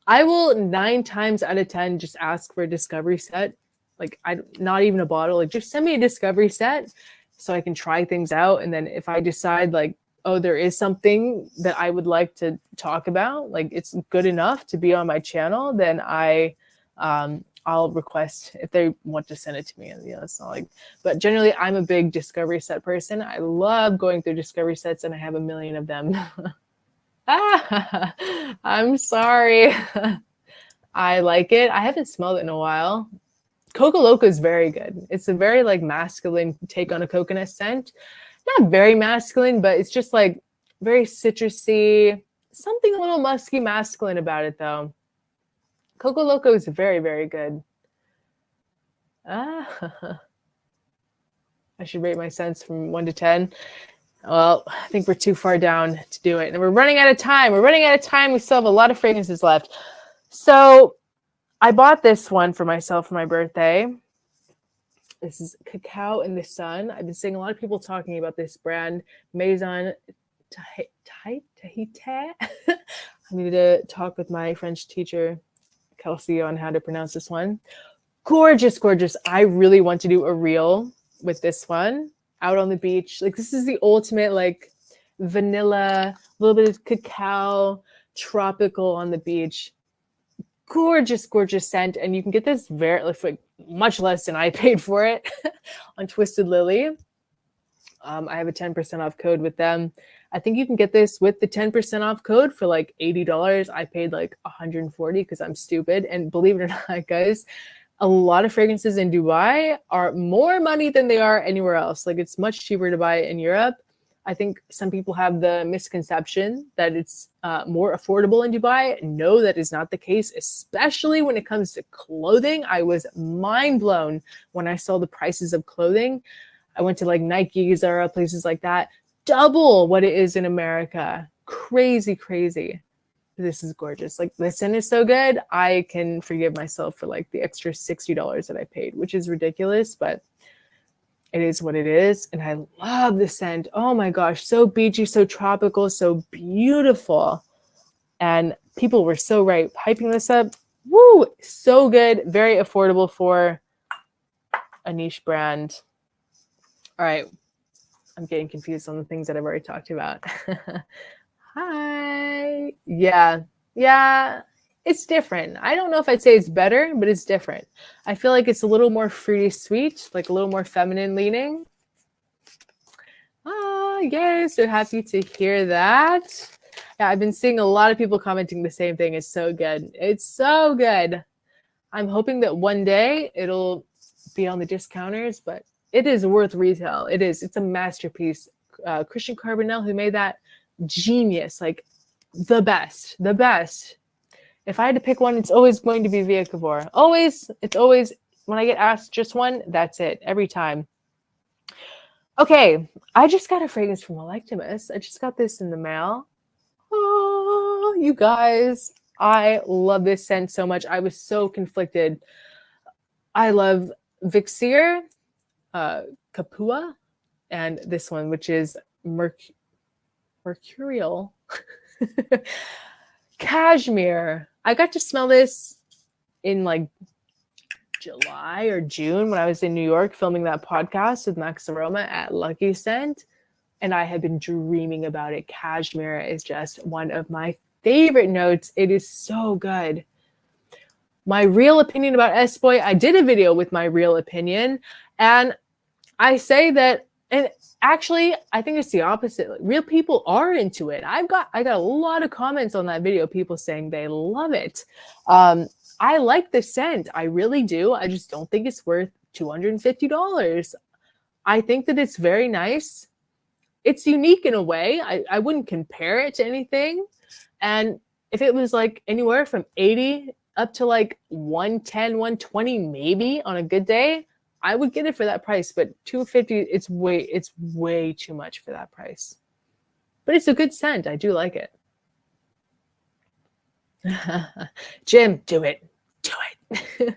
I will 9 times out of 10 just ask for a discovery set. Like not even a bottle, like just send me a discovery set so I can try things out. And then if I decide like, oh, there is something that I would like to talk about, like it's good enough to be on my channel, then I'll request if they want to send it to me. And it's not like, but generally I'm a big discovery set person. I love going through discovery sets and I have a million of them. I'm sorry. I like it. I haven't smelled it in a while. Coco Loco is very good. It's a very like masculine take on a coconut scent. Not very masculine, but it's just like very citrusy, something a little musky masculine about it though. Coco Loco is very, very good. I should rate my scents from 1 to 10. Well, I think we're too far down to do it. And we're running out of time. We still have a lot of fragrances left. So I bought this one for myself for my birthday. This is Cacao in the Sun. I've been seeing a lot of people talking about this brand, Maison Tahiti. I needed to talk with my French teacher, Kelsey, on how to pronounce this one. Gorgeous, gorgeous. I really want to do a reel with this one out on the beach. Like this is the ultimate like vanilla, a little bit of cacao, tropical on the beach. Gorgeous, gorgeous scent. And you can get this very like much less than I paid for it on Twisted Lily. I have a 10% off code with them. I think you can get this with the 10% off code for like $80. I paid like $140 because I'm stupid. And believe it or not, guys, a lot of fragrances in Dubai are more money than they are anywhere else. Like it's much cheaper to buy in Europe. I think some people have the misconception that it's more affordable in Dubai. No, that is not the case, especially when it comes to clothing. I was mind blown when I saw the prices of clothing. I went to like Nike, Zara, places like that. Double what it is in America. Crazy, crazy. This is gorgeous. Like the scent is so good. I can forgive myself for like the extra $60 that I paid, which is ridiculous, but it is what it is. And I love the scent. Oh my gosh. So beachy, so tropical, so beautiful. And people were so right. Hyping this up. Woo. So good. Very affordable for a niche brand. All right. I'm getting confused on the things that I've already talked about. Hi. Yeah. It's different. I don't know if I'd say it's better, but it's different. I feel like it's a little more fruity sweet, like a little more feminine leaning. Yay. So happy to hear that. Yeah, I've been seeing a lot of people commenting the same thing. It's so good. It's so good. I'm hoping that one day it'll be on the discounters, but it is worth retail. It is. It's a masterpiece. Christian Carbonell, who made that, genius. Like the best. If I had to pick one, it's always going to be Via Cavour. Always. It's always, when I get asked just one, that's it. Every time. Okay. I just got a fragrance from Electimus. I just got this in the mail. Oh, you guys, I love this scent so much. I was so conflicted. I love Vixir, uh, Kapua, and this one, which is Mercurial Cashmere. I got to smell this in like July or June when I was in New York filming that podcast with Max Aroma at Lucky Scent. And I had been dreaming about it. Cashmere is just one of my favorite notes. It is so good. My real opinion about S-Boy, I did a video with my real opinion. And I say that, and actually, I think it's the opposite. Like, real people are into it. I got a lot of comments on that video, people saying they love it. I like the scent. I really do. I just don't think it's worth $250. I think that it's very nice. It's unique in a way. I wouldn't compare it to anything. And if it was like anywhere from 80 up to like 110, 120 maybe on a good day, I would get it for that price. But $250, it's way too much for that price. But it's a good scent. I do like it. Jim, do it. Do it.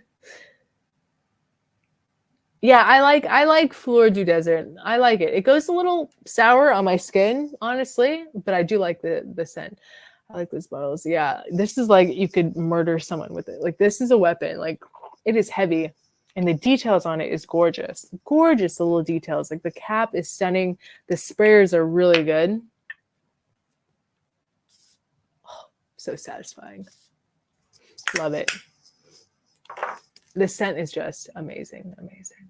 Yeah, I like Fleur du Desert. I like it. It goes a little sour on my skin, honestly, but I do like the scent. I like those bottles. Yeah, this is like you could murder someone with it. Like this is a weapon. Like it is heavy, and the details on it is gorgeous. Gorgeous, the little details. Like the cap is stunning. The sprayers are really good. Oh, so satisfying. Love it. The scent is just amazing, amazing.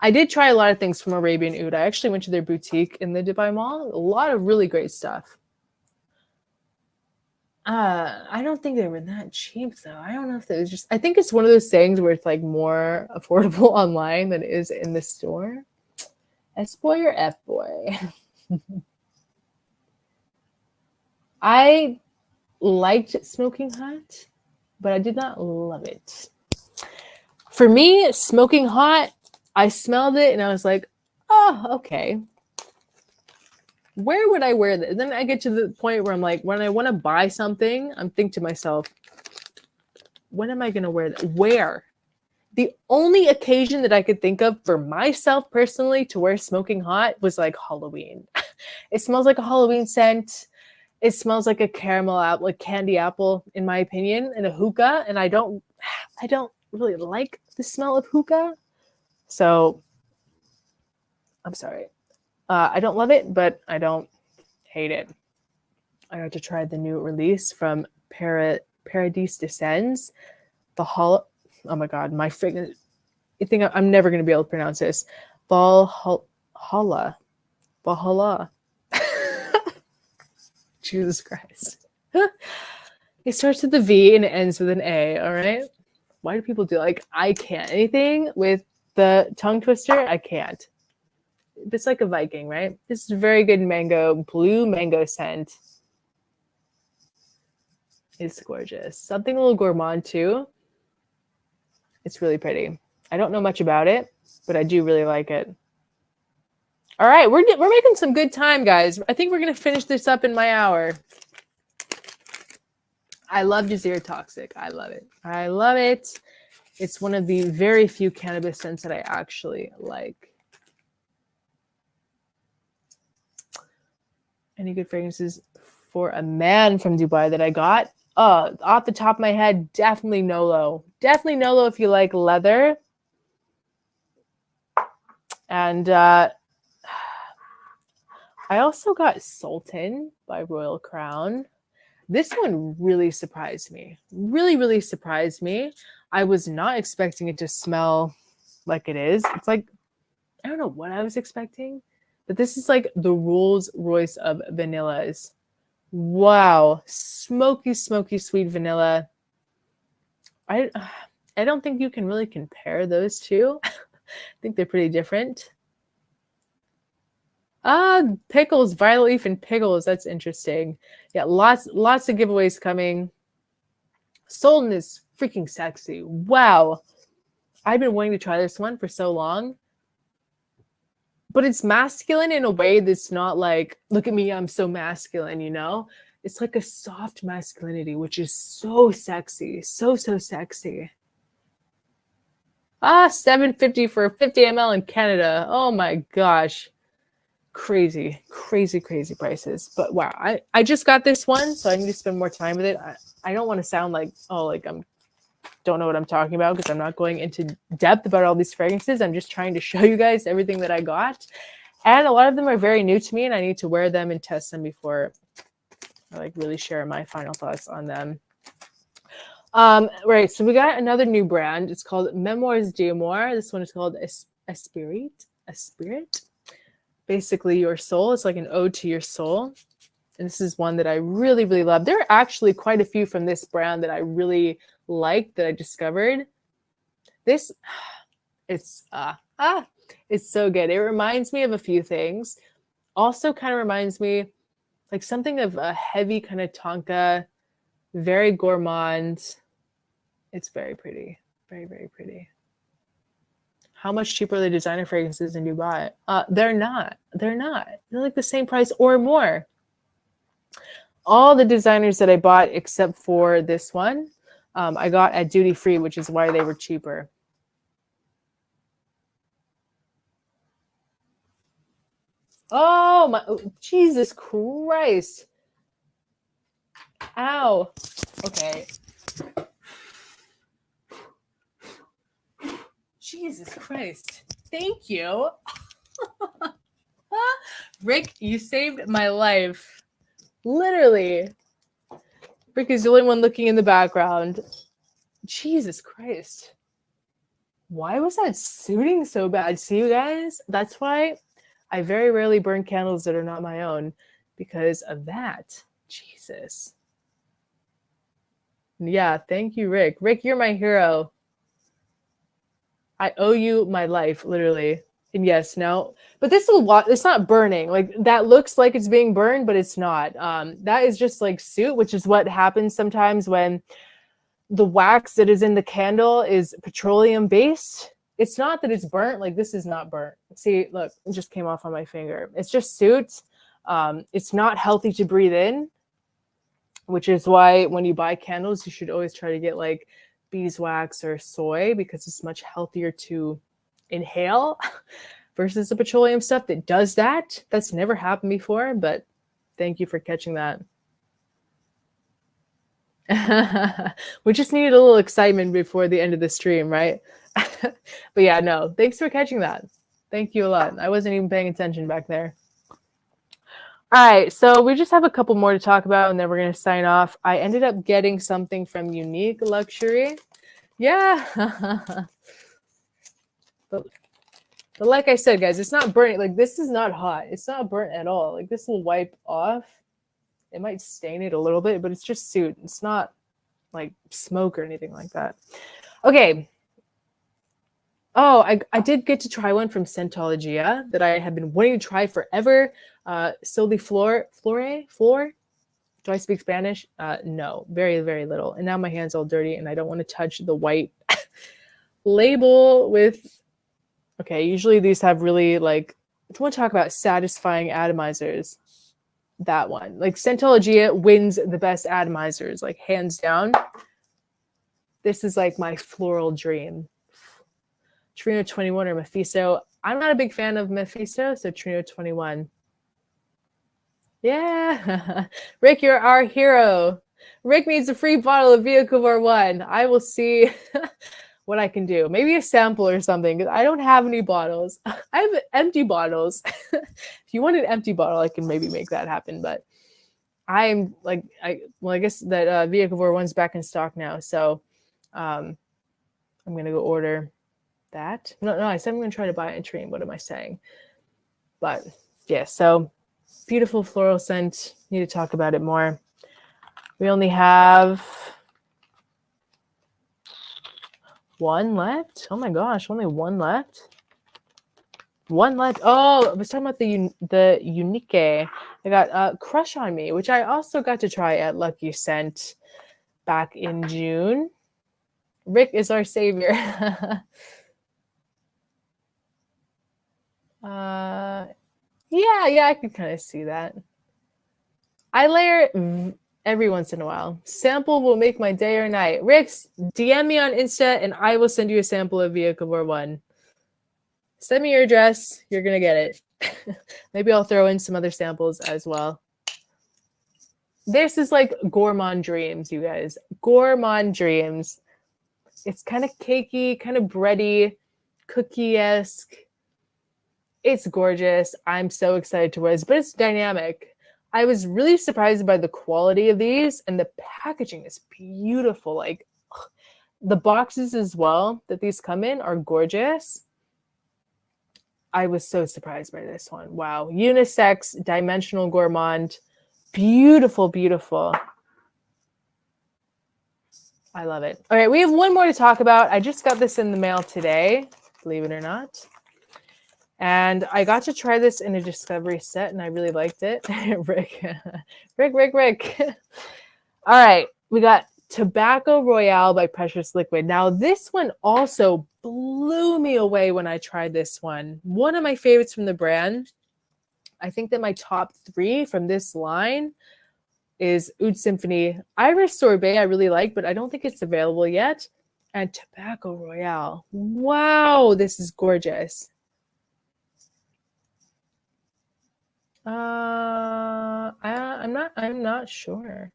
I did try a lot of things from Arabian Oud. I actually went to their boutique in the Dubai Mall. A lot of really great stuff. I don't think they were that cheap though. I don't know if it was just, I think it's one of those things where it's like more affordable online than it is in the store. S-Boy or F-Boy? I liked Smoking Hot, but I did not love it. For me, Smoking Hot, I smelled it and I was like, oh, okay. Where would I wear this? Then I get to the point where I'm like, when I want to buy something, I'm thinking to myself, when am I going to wear that? Where? The only occasion that I could think of for myself personally to wear Smoking Hot was like Halloween. It smells like a Halloween scent. It smells like a caramel apple, like candy apple, in my opinion, and a hookah. And I don't really like the smell of hookah. So I'm sorry. I don't love it, but I don't hate it. I got to try the new release from Paradis Descends. Oh my God, my freaking, I think I'm never going to be able to pronounce this. Valhalla. Jesus Christ. It starts with a V and it ends with an A, all right? Why do people do like, I can't. Anything with the tongue twister, I can't. It's like a Viking, right? This is a very good blue mango scent. It's gorgeous. Something a little gourmand too. It's really pretty. I don't know much about it, but I do really like it. All right, we're making some good time, guys. I think we're going to finish this up in my hour. I love Jazeera Toxic. I love it. I love it. It's one of the very few cannabis scents that I actually like. Any good fragrances for a man from Dubai that I got? Off the top of my head, definitely Nolo. Definitely Nolo if you like leather. And I also got Sultan by Royal Crown. This one really surprised me. Really, really surprised me. I was not expecting it to smell like it is. It's like, I don't know what I was expecting, but this is like the Rolls Royce of vanillas. Wow. Smoky, smoky, sweet vanilla. I don't think you can really compare those two. I think they're pretty different. Pickles, violet leaf and pickles. That's interesting. Yeah, lots of giveaways coming. Solden is freaking sexy. Wow. I've been wanting to try this one for so long. but it's masculine in a way that's not like, look at me, I'm so masculine, you know? It's like a soft masculinity, which is so sexy. So, so sexy. Ah, $7.50 for 50 ml in Canada. Oh my gosh. Crazy, crazy, crazy prices. But wow, I just got this one, so I need to spend more time with it. I don't want to sound like, oh, like I'm don't know what I'm talking about, because I'm not going into depth about all these fragrances. I'm just trying to show you guys everything that I got. And a lot of them are very new to me, and I need to wear them and test them before I like really share my final thoughts on them. Right, so we got another new brand. It's called Memoirs d'Amour. This one is called Esprit. Basically your soul. It's like an ode to your soul. And this is one that I really, really love. There are actually quite a few from this brand that I really like that I discovered. This, it's so good. It reminds me of a few things. Also kind of reminds me like something of a heavy kind of tonka, very gourmand. It's very pretty. Very, very pretty. How much cheaper are the designer fragrances than you buy? They're not. They're like the same price or more. All the designers that I bought except for this one, I got at duty free, which is why they were cheaper. Oh my, Jesus Christ. Ow. Okay. Jesus Christ. Thank you. Rick, you saved my life. Literally. Rick is the only one looking in the background. Jesus Christ. Why was that suiting so bad? See, you guys? That's why I very rarely burn candles that are not my own, because of that. Jesus. Yeah, thank you, Rick. Rick, you're my hero. I owe you my life, literally. And yes, no, but this is it's not burning. Like that looks like it's being burned, but it's not. That is just like soot, which is what happens sometimes when the wax that is in the candle is petroleum based. It's not that it's burnt. Like this is not burnt. See, look, it just came off on my finger. It's just soot. It's not healthy to breathe in, which is why when you buy candles, you should always try to get like beeswax or soy, because it's much healthier to inhale versus the petroleum stuff that does that. That's never happened before, but thank you for catching that. We just needed a little excitement before the end of the stream, right? But yeah, no, thanks for catching that. Thank you a lot. I wasn't even paying attention back there. All right, so we just have a couple more to talk about, and then we're going to sign off. I ended up getting something from Unique Luxury. Yeah. but like I said, guys, it's not burning. Like, this is not hot. It's not burnt at all. Like, this will wipe off. It might stain it a little bit, but it's just soot. It's not, like, smoke or anything like that. Okay. Oh, I did get to try one from Scentologia that I have been wanting to try forever. Silly Flor. Do I speak Spanish? No, very, very little. And now my hand's all dirty, and I don't want to touch the white label with... Okay, usually these have really, like... If you want to talk about satisfying atomizers, that one. Like, Scentologia wins the best atomizers, like, hands down. This is, like, my floral dream. Trino 21 or Mephisto. I'm not a big fan of Mephisto, so Trino 21. Yeah. Rick, you're our hero. Rick needs a free bottle of Vehicle 1. I will see what I can do. Maybe a sample or something, because I don't have any bottles. I have empty bottles. If you want an empty bottle, I can maybe make that happen. But I'm like, I guess that Vehicle 1's back in stock now. So I'm going to go order that. No, I said I'm going to try to buy it in Train. What am I saying? But yeah, so beautiful floral scent. Need to talk about it more. We only have one left. Oh my gosh, only one left. One left. Oh, I was talking about the Unique. I got Crush on Me, which I also got to try at Lucky Scent back in June. Rick is our savior. Yeah, I can kind of see that. I layer every once in a while. Sample will make my day or night. Rix, DM me on Insta and I will send you a sample of Via Kavor 1. Send me your address. You're going to get it. Maybe I'll throw in some other samples as well. This is like gourmand dreams, you guys. Gourmand dreams. It's kind of cakey, kind of bready, cookie-esque. It's gorgeous. I'm so excited to wear this, but it's dynamic. I was really surprised by the quality of these, and the packaging is beautiful. Like the boxes as well that these come in are gorgeous. I was so surprised by this one. Wow. Unisex, dimensional gourmand. Beautiful, beautiful. I love it. All right, we have one more to talk about. I just got this in the mail today, believe it or not. And I got to try this in a discovery set, and I really liked it. Rick. All right, we got Tobacco Royale by Precious Liquid. Now, this one also blew me away when I tried this one. One of my favorites from the brand. I think that my top 3 from this line is Oud Symphony. Irish Sorbet I really like, but I don't think it's available yet. And Tobacco Royale. Wow, this is gorgeous. I'm not sure.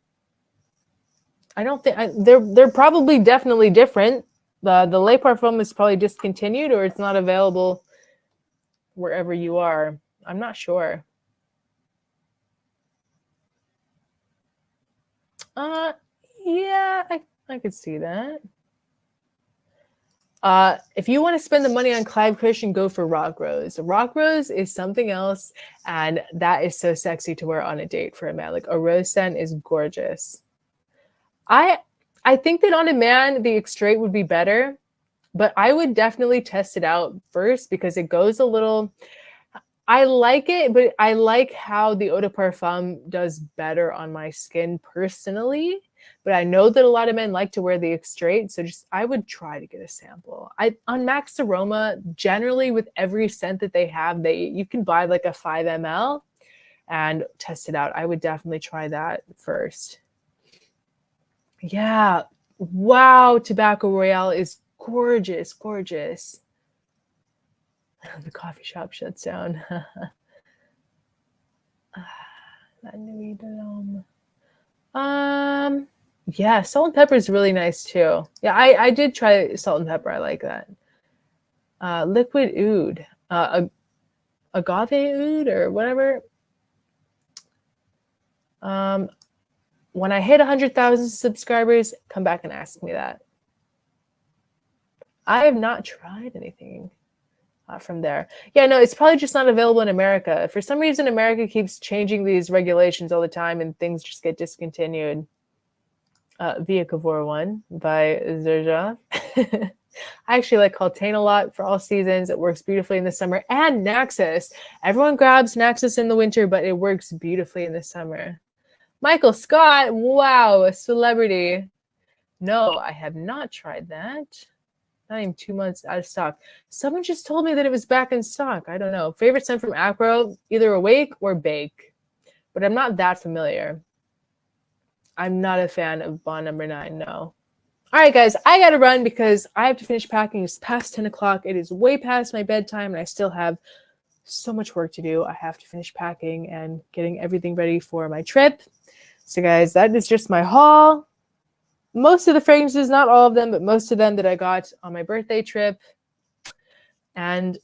I don't think they're probably definitely different. The Le Parfum is probably discontinued or it's not available wherever you are. I'm not sure. Yeah, I could see that. If you want to spend the money on Clive Christian, go for Rock Rose. Rock Rose is something else, and that is so sexy to wear on a date for a man. Like a rose scent is gorgeous. I think that on a man, the extrait would be better, but I would definitely test it out first because it goes a little. I like it, but I like how the Eau de Parfum does better on my skin personally. But I know that a lot of men like to wear the extrait, so I would try to get a sample. On Max Aroma, generally with every scent that they have, you can buy like a 5 ml and test it out. I would definitely try that first. Yeah, wow, Tobacco Royale is gorgeous, gorgeous. The coffee shop shuts down. Yeah, salt and pepper is really nice too. Yeah, I did try salt and pepper. I like that. Liquid oud, agave oud or whatever. When I hit 100,000 subscribers, come back and ask me that. I have not tried anything from there. Yeah, no, it's probably just not available in America. For some reason, America keeps changing these regulations all the time and things just get discontinued. Via Kavor 1 by Zerja. I actually like Cultane a lot for all seasons. It works beautifully in the summer. And Naxos. Everyone grabs Naxos in the winter, but it works beautifully in the summer. Michael Scott. Wow, a celebrity. No, I have not tried that. Not even 2 months out of stock. Someone just told me that it was back in stock. I don't know. Favorite scent from Acro, either Awake or Bake. But I'm not that familiar. I'm not a fan of Bond number 9, no. All right, guys, I got to run because I have to finish packing. It's past 10 o'clock. It is way past my bedtime, and I still have so much work to do. I have to finish packing and getting everything ready for my trip. So, guys, that is just my haul. Most of the fragrances, not all of them, but most of them that I got on my birthday trip. And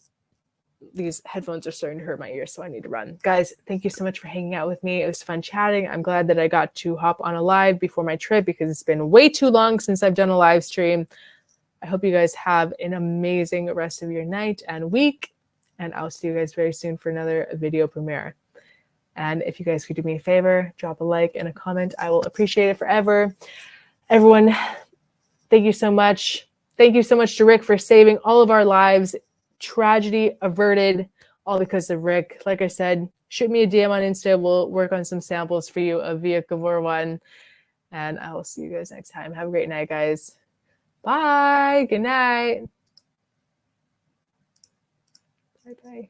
these headphones are starting to hurt my ears, so I need to run. Guys, thank you so much for hanging out with me. It was fun chatting. I'm glad that I got to hop on a live before my trip because it's been way too long since I've done a live stream. I hope you guys have an amazing rest of your night and week, and I'll see you guys very soon for another video premiere. And if you guys could do me a favor, drop a like and a comment. I will appreciate it forever. Everyone, thank you so much. Thank you so much to Rick for saving all of our lives. Tragedy averted, all because of Rick. Like I said, shoot me a DM on Insta. We'll work on some samples for you of Via Kavor 1. And I will see you guys next time. Have a great night, guys. Bye. Good night. Bye-bye.